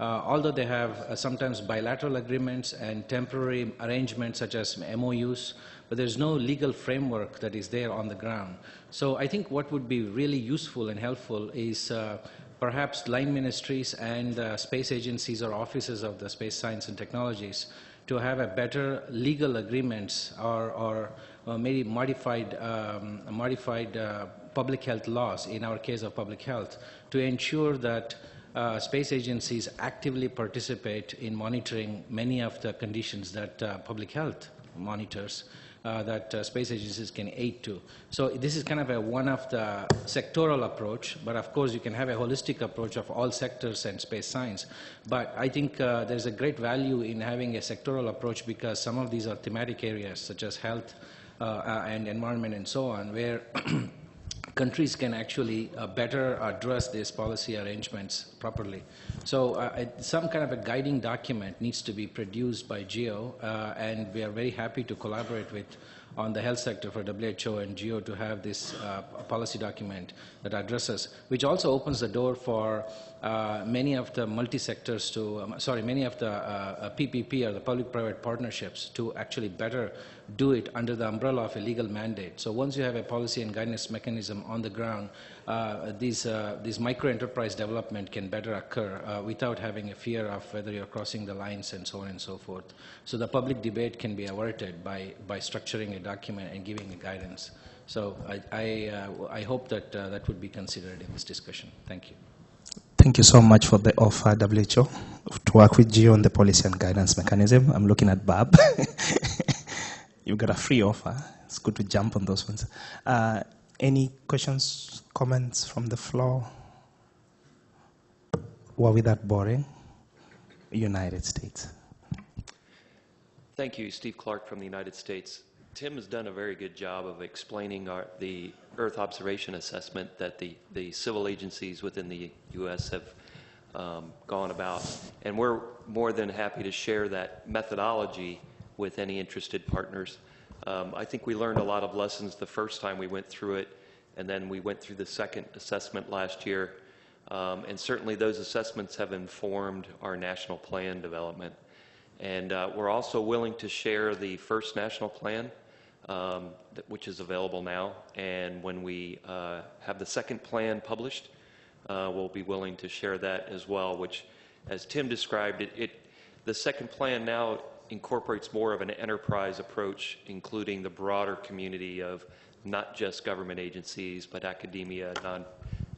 Speaker 8: Although they have sometimes bilateral agreements and temporary arrangements such as MOUs, but there's no legal framework that is there on the ground. So I think what would be really useful and helpful is perhaps line ministries and space agencies or offices of the space science and technologies to have a better legal agreements or maybe modified public health laws, in our case of public health, to ensure that space agencies actively participate in monitoring many of the conditions that public health monitors, that space agencies can aid to. So this is kind of one of the sectoral approach, but of course you can have a holistic approach of all sectors and space science. But I think there's a great value in having a sectoral approach, because some of these are thematic areas such as health and environment and so on, where countries can actually better address these policy arrangements properly. So some kind of a guiding document needs to be produced by GEO, and we are very happy to collaborate with on the health sector for WHO and GEO to have this policy document that addresses, which also opens the door for many of the multi-sectors to, many of the PPP or the public-private partnerships to actually better do it under the umbrella of a legal mandate. So once you have a policy and guidance mechanism on the ground, these micro-enterprise development can better occur without having a fear of whether you're crossing the lines and so on and so forth. So the public debate can be averted by structuring a document and giving a guidance. So I hope that that would be considered in this discussion. Thank you.
Speaker 2: Thank you so much for the offer, WHO, to work with GEO on the policy and guidance mechanism. I'm looking at Bob. You've got a free offer. It's good to jump on those ones. Any questions, comments from the floor? Were we that boring? United States.
Speaker 9: Thank you, Steve Clark from the United States. Tim has done a very good job of explaining the Earth observation assessment that the civil agencies within the U.S. have gone about. And we're more than happy to share that methodology with any interested partners. I think we learned a lot of lessons the first time we went through it, and then we went through the second assessment last year. And certainly those assessments have informed our national plan development. And we're also willing to share the first national plan, which is available now. And when we have the second plan published, we'll be willing to share that as well, which, as Tim described, the second plan now incorporates more of an enterprise approach, including the broader community of not just government agencies, but academia,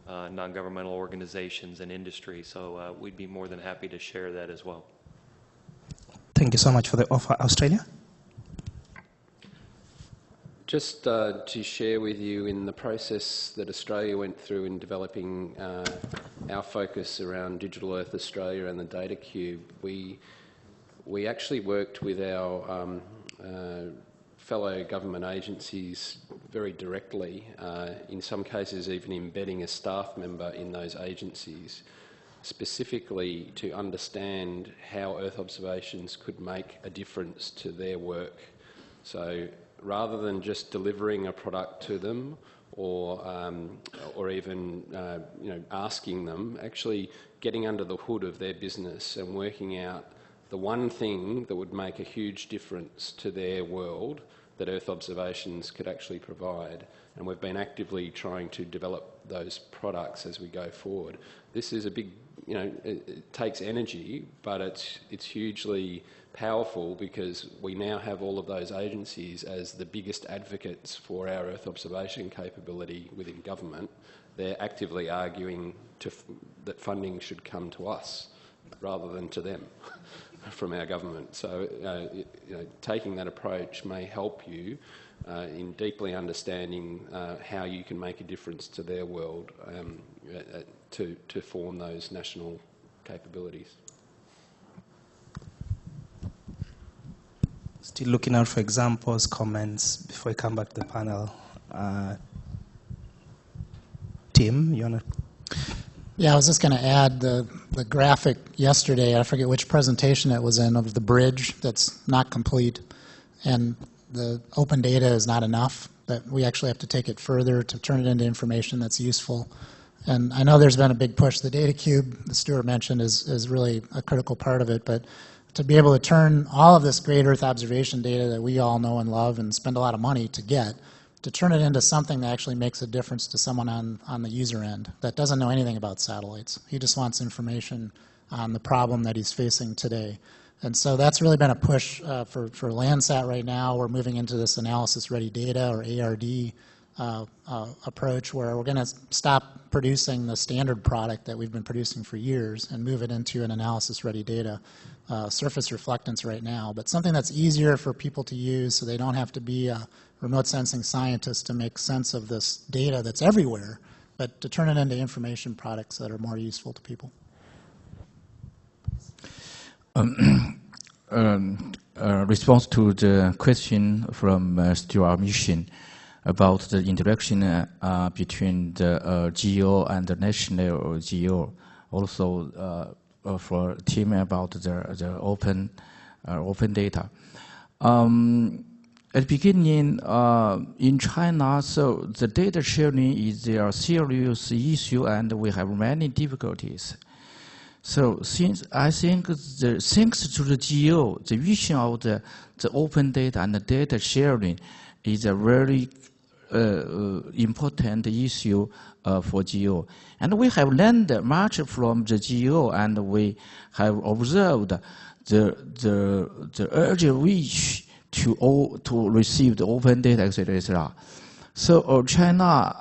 Speaker 9: non-governmental organizations, and industry. So we'd be more than happy to share that as well.
Speaker 2: Thank you so much for the offer. Australia?
Speaker 10: Just to share with you, in the process that Australia went through in developing our focus around Digital Earth Australia and the Data Cube, we actually worked with our fellow government agencies very directly, in some cases even embedding a staff member in those agencies, specifically to understand how Earth observations could make a difference to their work. So rather than just delivering a product to them or even asking them, actually getting under the hood of their business and working out the one thing that would make a huge difference to their world that Earth observations could actually provide. And we've been actively trying to develop those products as we go forward. This is a big, it takes energy, but it's hugely powerful because we now have all of those agencies as the biggest advocates for our Earth observation capability within government. They're actively arguing that funding should come to us rather than to them from our government. So taking that approach may help you in deeply understanding how you can make a difference to their world to form those national capabilities.
Speaker 2: Still looking out for examples, comments before we come back to the panel. Tim, you want to?
Speaker 3: Yeah, I was just going to add the graphic yesterday, I forget which presentation it was in, of the bridge that's not complete. And the open data is not enough, that we actually have to take it further to turn it into information that's useful. And I know there's been a big push. The data cube, that Stuart mentioned, is really a critical part of it. But to be able to turn all of this great Earth observation data that we all know and love and spend a lot of money to get, to turn it into something that actually makes a difference to someone on the user end that doesn't know anything about satellites. He just wants information on the problem that he's facing today. And so that's really been a push for Landsat right now. We're moving into this analysis-ready data, or ARD, approach, where we're going to stop producing the standard product that we've been producing for years and move it into an analysis-ready data. Surface reflectance right now, but something that's easier for people to use so they don't have to be a remote sensing scientist to make sense of this data that's everywhere, but to turn it into information products that are more useful to people.
Speaker 4: Response to the question from Stuart Mission about the interaction between the GEO and the national GEO. Also for Tim about the open data. At the beginning, in China, so the data sharing is a serious issue, and we have many difficulties. So since I think thanks to the GEO, the vision of the open data and the data sharing is a very important issue for GEO. And we have learned much from the GEO, and we have observed the urgent wish to receive the open data, etc., etc. So China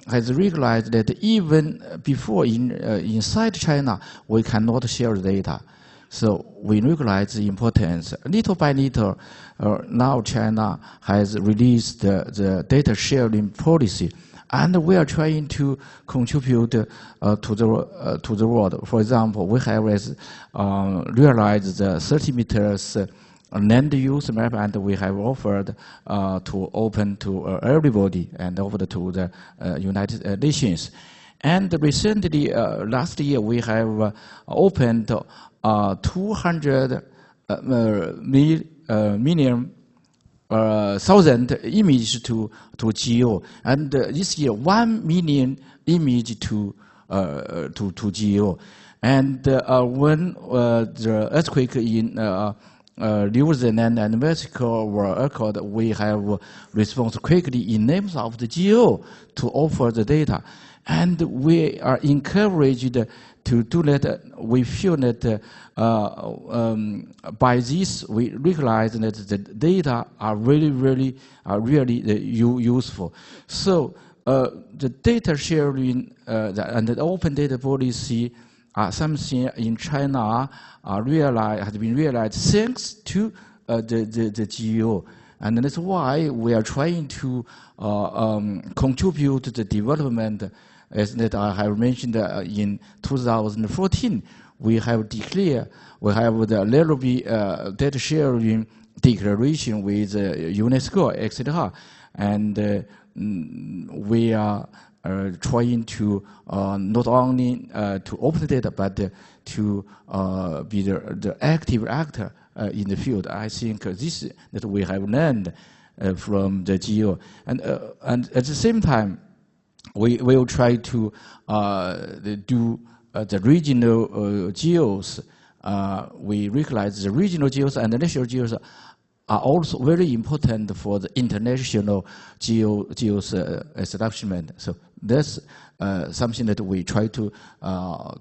Speaker 4: has realized that even before inside China, we cannot share the data. So we recognize the importance. Little by little, now China has released the data sharing policy, and we are trying to contribute to the world. For example, we have realized the 30 meters land use map, and we have offered to open to everybody and offered to the United Nations. And recently, last year, we have opened 200 million thousand images to GEO, and this year 1 million image to to GEO. And when the earthquake in New Zealand and Mexico were occurred, we have responded quickly in names of the GEO to offer the data. And we are encouraged to do that. We feel that by this, we realize that the data are really useful. So the data sharing and the open data policy are something in China has been realized thanks to the GEO. And that's why we are trying to contribute to the development. As that I have mentioned in 2014, we have declared, we have the Nairobi data sharing declaration with UNESCO, etc. And we are trying to not only to open the data, but to be the active actor in the field. I think this that we have learned from the GEO. And at the same time, we will try to do the regional GEOs. We recognize the regional GEOs and the national GEOs are also very important for the international GEOs establishment. So that's something that we try to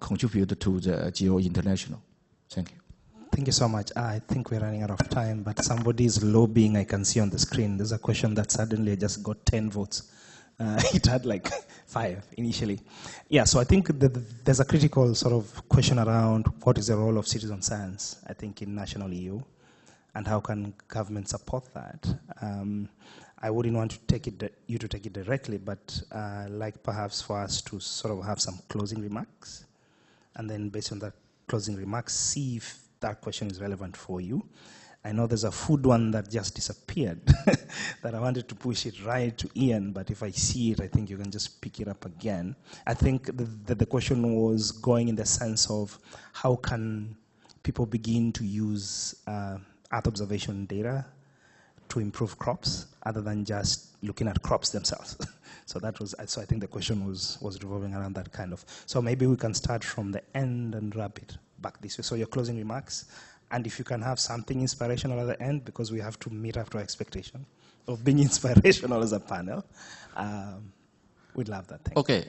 Speaker 4: contribute to the GEO International. Thank you.
Speaker 2: Thank you so much. I think we're running out of time, but somebody is lobbying, I can see on the screen. There's a question that suddenly just got 10 votes. It had like 5 initially. Yeah, so I think there's a critical sort of question around what is the role of citizen science, I think, in national EU, and how can government support that. I wouldn't want to take you to take it directly, but like perhaps for us to sort of have some closing remarks, and then based on that closing remarks, see if that question is relevant for you. I know there's a food one that just disappeared that I wanted to push it right to Iain, but if I see it, I think you can just pick it up again. I think the question was going in the sense of how can people begin to use Earth observation data to improve crops other than just looking at crops themselves. So I think the question was revolving around that kind of. So maybe we can start from the end and wrap it back this way. So your closing remarks. And if you can have something inspirational at the end, because we have to meet up to our expectation of being inspirational as a panel, we'd love that. Thank
Speaker 5: okay,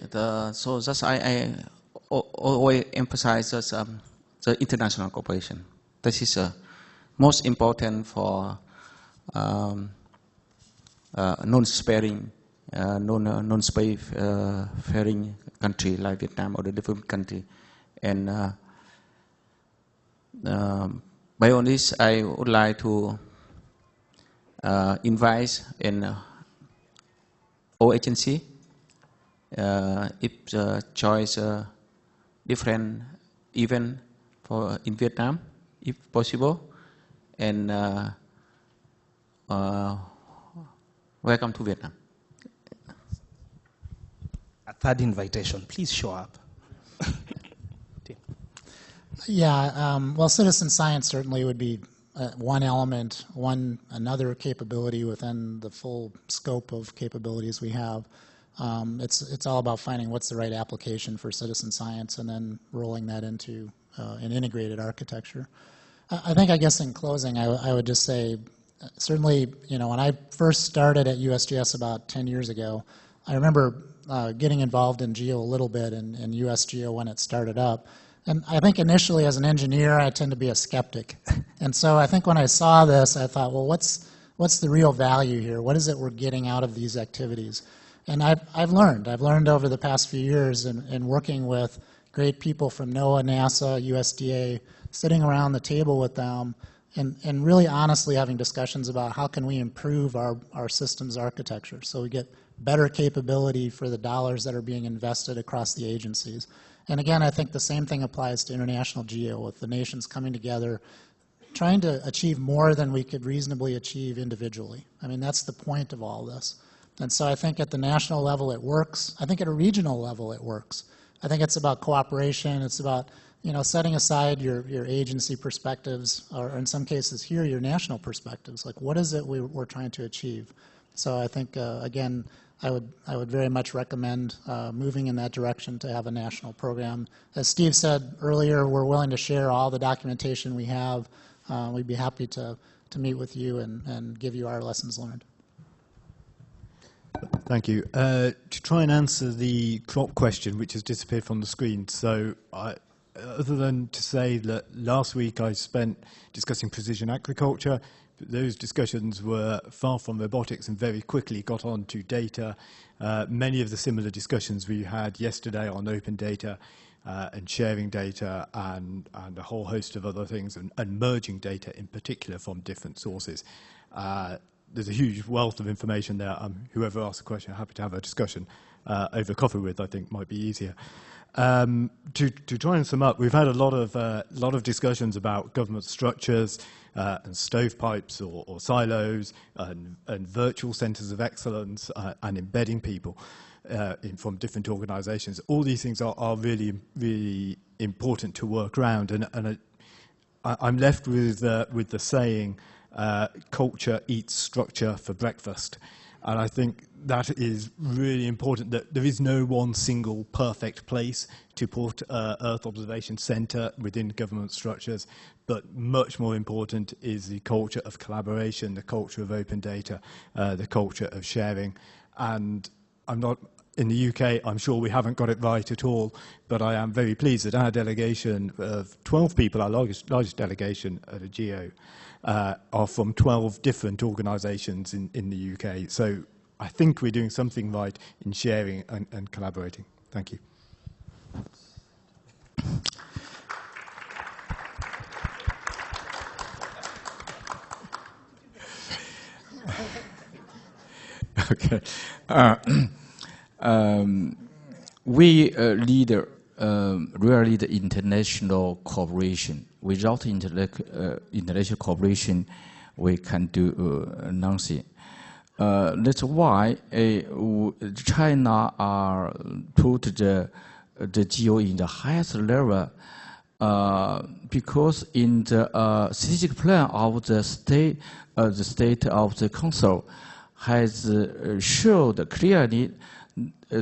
Speaker 5: so just I always emphasize the international cooperation. This is most important for non-sparing, non-spacefaring country like Vietnam or the developed country, and by on this, I would like to invite in all agency if choice different event for in Vietnam, if possible, and welcome to Vietnam.
Speaker 2: A third invitation, please show up.
Speaker 3: Yeah, well, citizen science certainly would be one element, another capability within the full scope of capabilities we have. It's all about finding what's the right application for citizen science and then rolling that into an integrated architecture. I guess in closing, I would just say, certainly, when I first started at USGS about 10 years ago, I remember getting involved in GEO a little bit in USGEO when it started up. And I think initially as an engineer, I tend to be a skeptic. And so I think when I saw this, I thought, well, what's the real value here? What is it we're getting out of these activities? And I've learned over the past few years in working with great people from NOAA, NASA, USDA, sitting around the table with them and really honestly having discussions about how can we improve our systems architecture so we get better capability for the dollars that are being invested across the agencies. And again, I think the same thing applies to international GEO, with the nations coming together, trying to achieve more than we could reasonably achieve individually. I mean, that's the point of all this. And so I think at the national level it works. I think at a regional level it works. I think it's about cooperation. It's about setting aside your agency perspectives, or in some cases here, your national perspectives. Like, what is it we're trying to achieve? So I think, again, I would very much recommend moving in that direction to have a national program. As Steve said earlier, we're willing to share all the documentation we have. We'd be happy to meet with you and give you our lessons learned.
Speaker 6: Thank you. To try and answer the crop question, which has disappeared from the screen, so other than to say that last week I spent discussing precision agriculture, those discussions were far from robotics and very quickly got on to data. Many of the similar discussions we had yesterday on open data and sharing data and a whole host of other things and merging data in particular from different sources. There's a huge wealth of information there. Whoever asked the question, I'm happy to have a discussion over coffee with, I think might be easier. To try and sum up, we've had a lot of discussions about government structures and stovepipes or silos and virtual centres of excellence and embedding people from different organisations. All these things are really, really important to work around. And I'm left with the saying, culture eats structure for breakfast. And I think that is really important, that there is no one single perfect place to put Earth Observation Centre within government structures, but much more important is the culture of collaboration, the culture of open data, the culture of sharing. And I'm not, in the UK, I'm sure we haven't got it right at all, but I am very pleased that our delegation of 12 people, our largest delegation at a GEO, are from 12 different organisations in the UK. So I think we're doing something right in sharing and collaborating. Thank you.
Speaker 4: Okay. We really the international cooperation. Without international cooperation, we can do nothing. That's why China put the GEO in the highest level, because in the strategic plan of the state of the council has showed clearly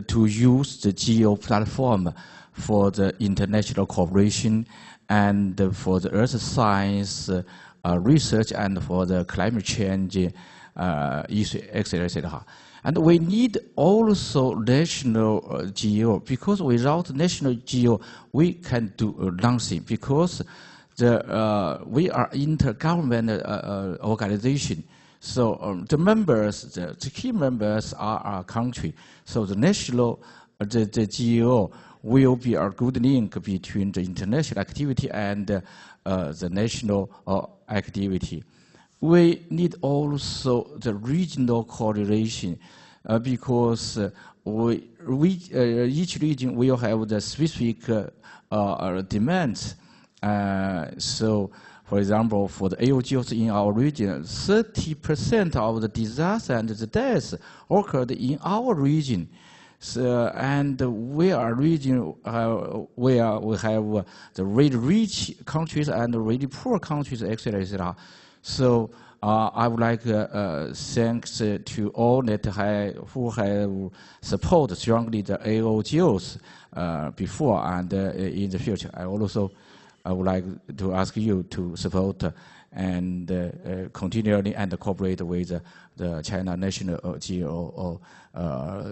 Speaker 4: to use the GEO platform for the international cooperation and for the earth science research and for the climate change issue, etc. And we need also national GEO, because without national GEO, we can do nothing, because we are intergovernment organization. So the members, the key members are our country. So the national, the GEO will be a good link between the international activity and the national activity. We need also the regional coordination, because each region will have the specific demands. So, for example, for the AOGOs in our region, 30% of the disaster and the deaths occurred in our region. So, and we are region where we have the really rich countries and the really poor countries, etc., etc. So I would like thanks to all who have supported strongly the AOGOs before and in the future. I would like to ask you to support and continually and cooperate with the China National GEO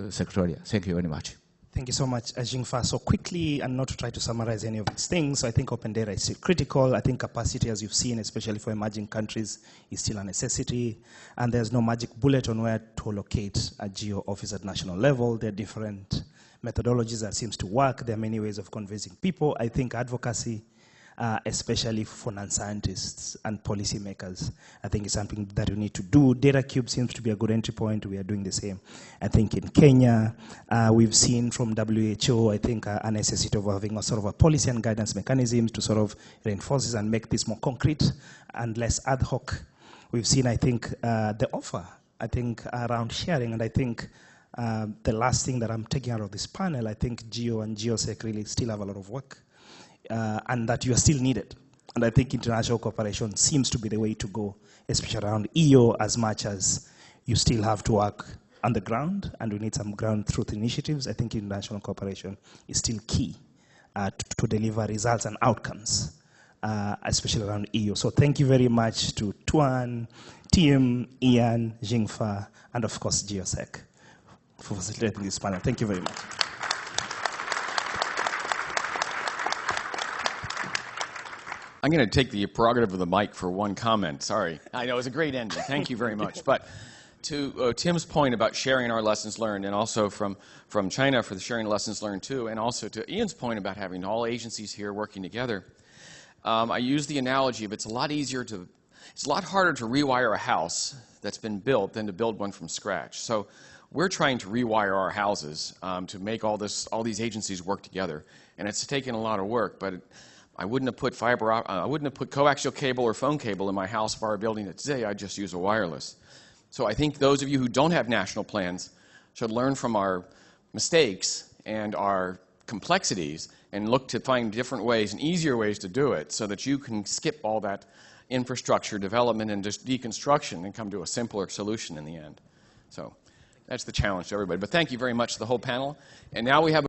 Speaker 4: Secretariat. Thank you very much.
Speaker 2: Thank you so much, Xingfa. So quickly, and not to try to summarize any of these things, I think open data is still critical. I think capacity, as you've seen, especially for emerging countries, is still a necessity. And there's no magic bullet on where to locate a GEO office at national level. There are different methodologies that seems to work. There are many ways of convincing people. I think advocacy, especially for non-scientists and policymakers, I think is something that we need to do. DataCube seems to be a good entry point. We are doing the same. I think in Kenya, we've seen from WHO, I think, a necessity of having a sort of a policy and guidance mechanisms to sort of reinforce this and make this more concrete and less ad hoc. We've seen, I think, the offer, I think, around sharing, and I think the last thing that I'm taking out of this panel, I think GEO and GeoSec really still have a lot of work. And that you are still needed. And I think international cooperation seems to be the way to go, especially around EO, as much as you still have to work on the ground, and we need some ground truth initiatives. I think international cooperation is still key to deliver results and outcomes, especially around EU. So thank you very much to Tuan, Tim, Iain, Xingfa, and of course GEO-XIV for facilitating this panel. Thank you very much.
Speaker 1: I'm going to take the prerogative of the mic for one comment. Sorry. I know it was a great ending. Thank you very much. But to Tim's point about sharing our lessons learned, and also from China for the sharing lessons learned too, and also to Ian's point about having all agencies here working together, I use the analogy of it's a lot harder to rewire a house that's been built than to build one from scratch. So we're trying to rewire our houses to make all these agencies work together, and it's taken a lot of work, but I wouldn't have put I wouldn't have put coaxial cable or phone cable in my house if I were building it today. I'd just use a wireless. So I think those of you who don't have national plans should learn from our mistakes and our complexities and look to find different ways and easier ways to do it so that you can skip all that infrastructure development and just deconstruction and come to a simpler solution in the end. So that's the challenge to everybody. But thank you very much to the whole panel. And now we have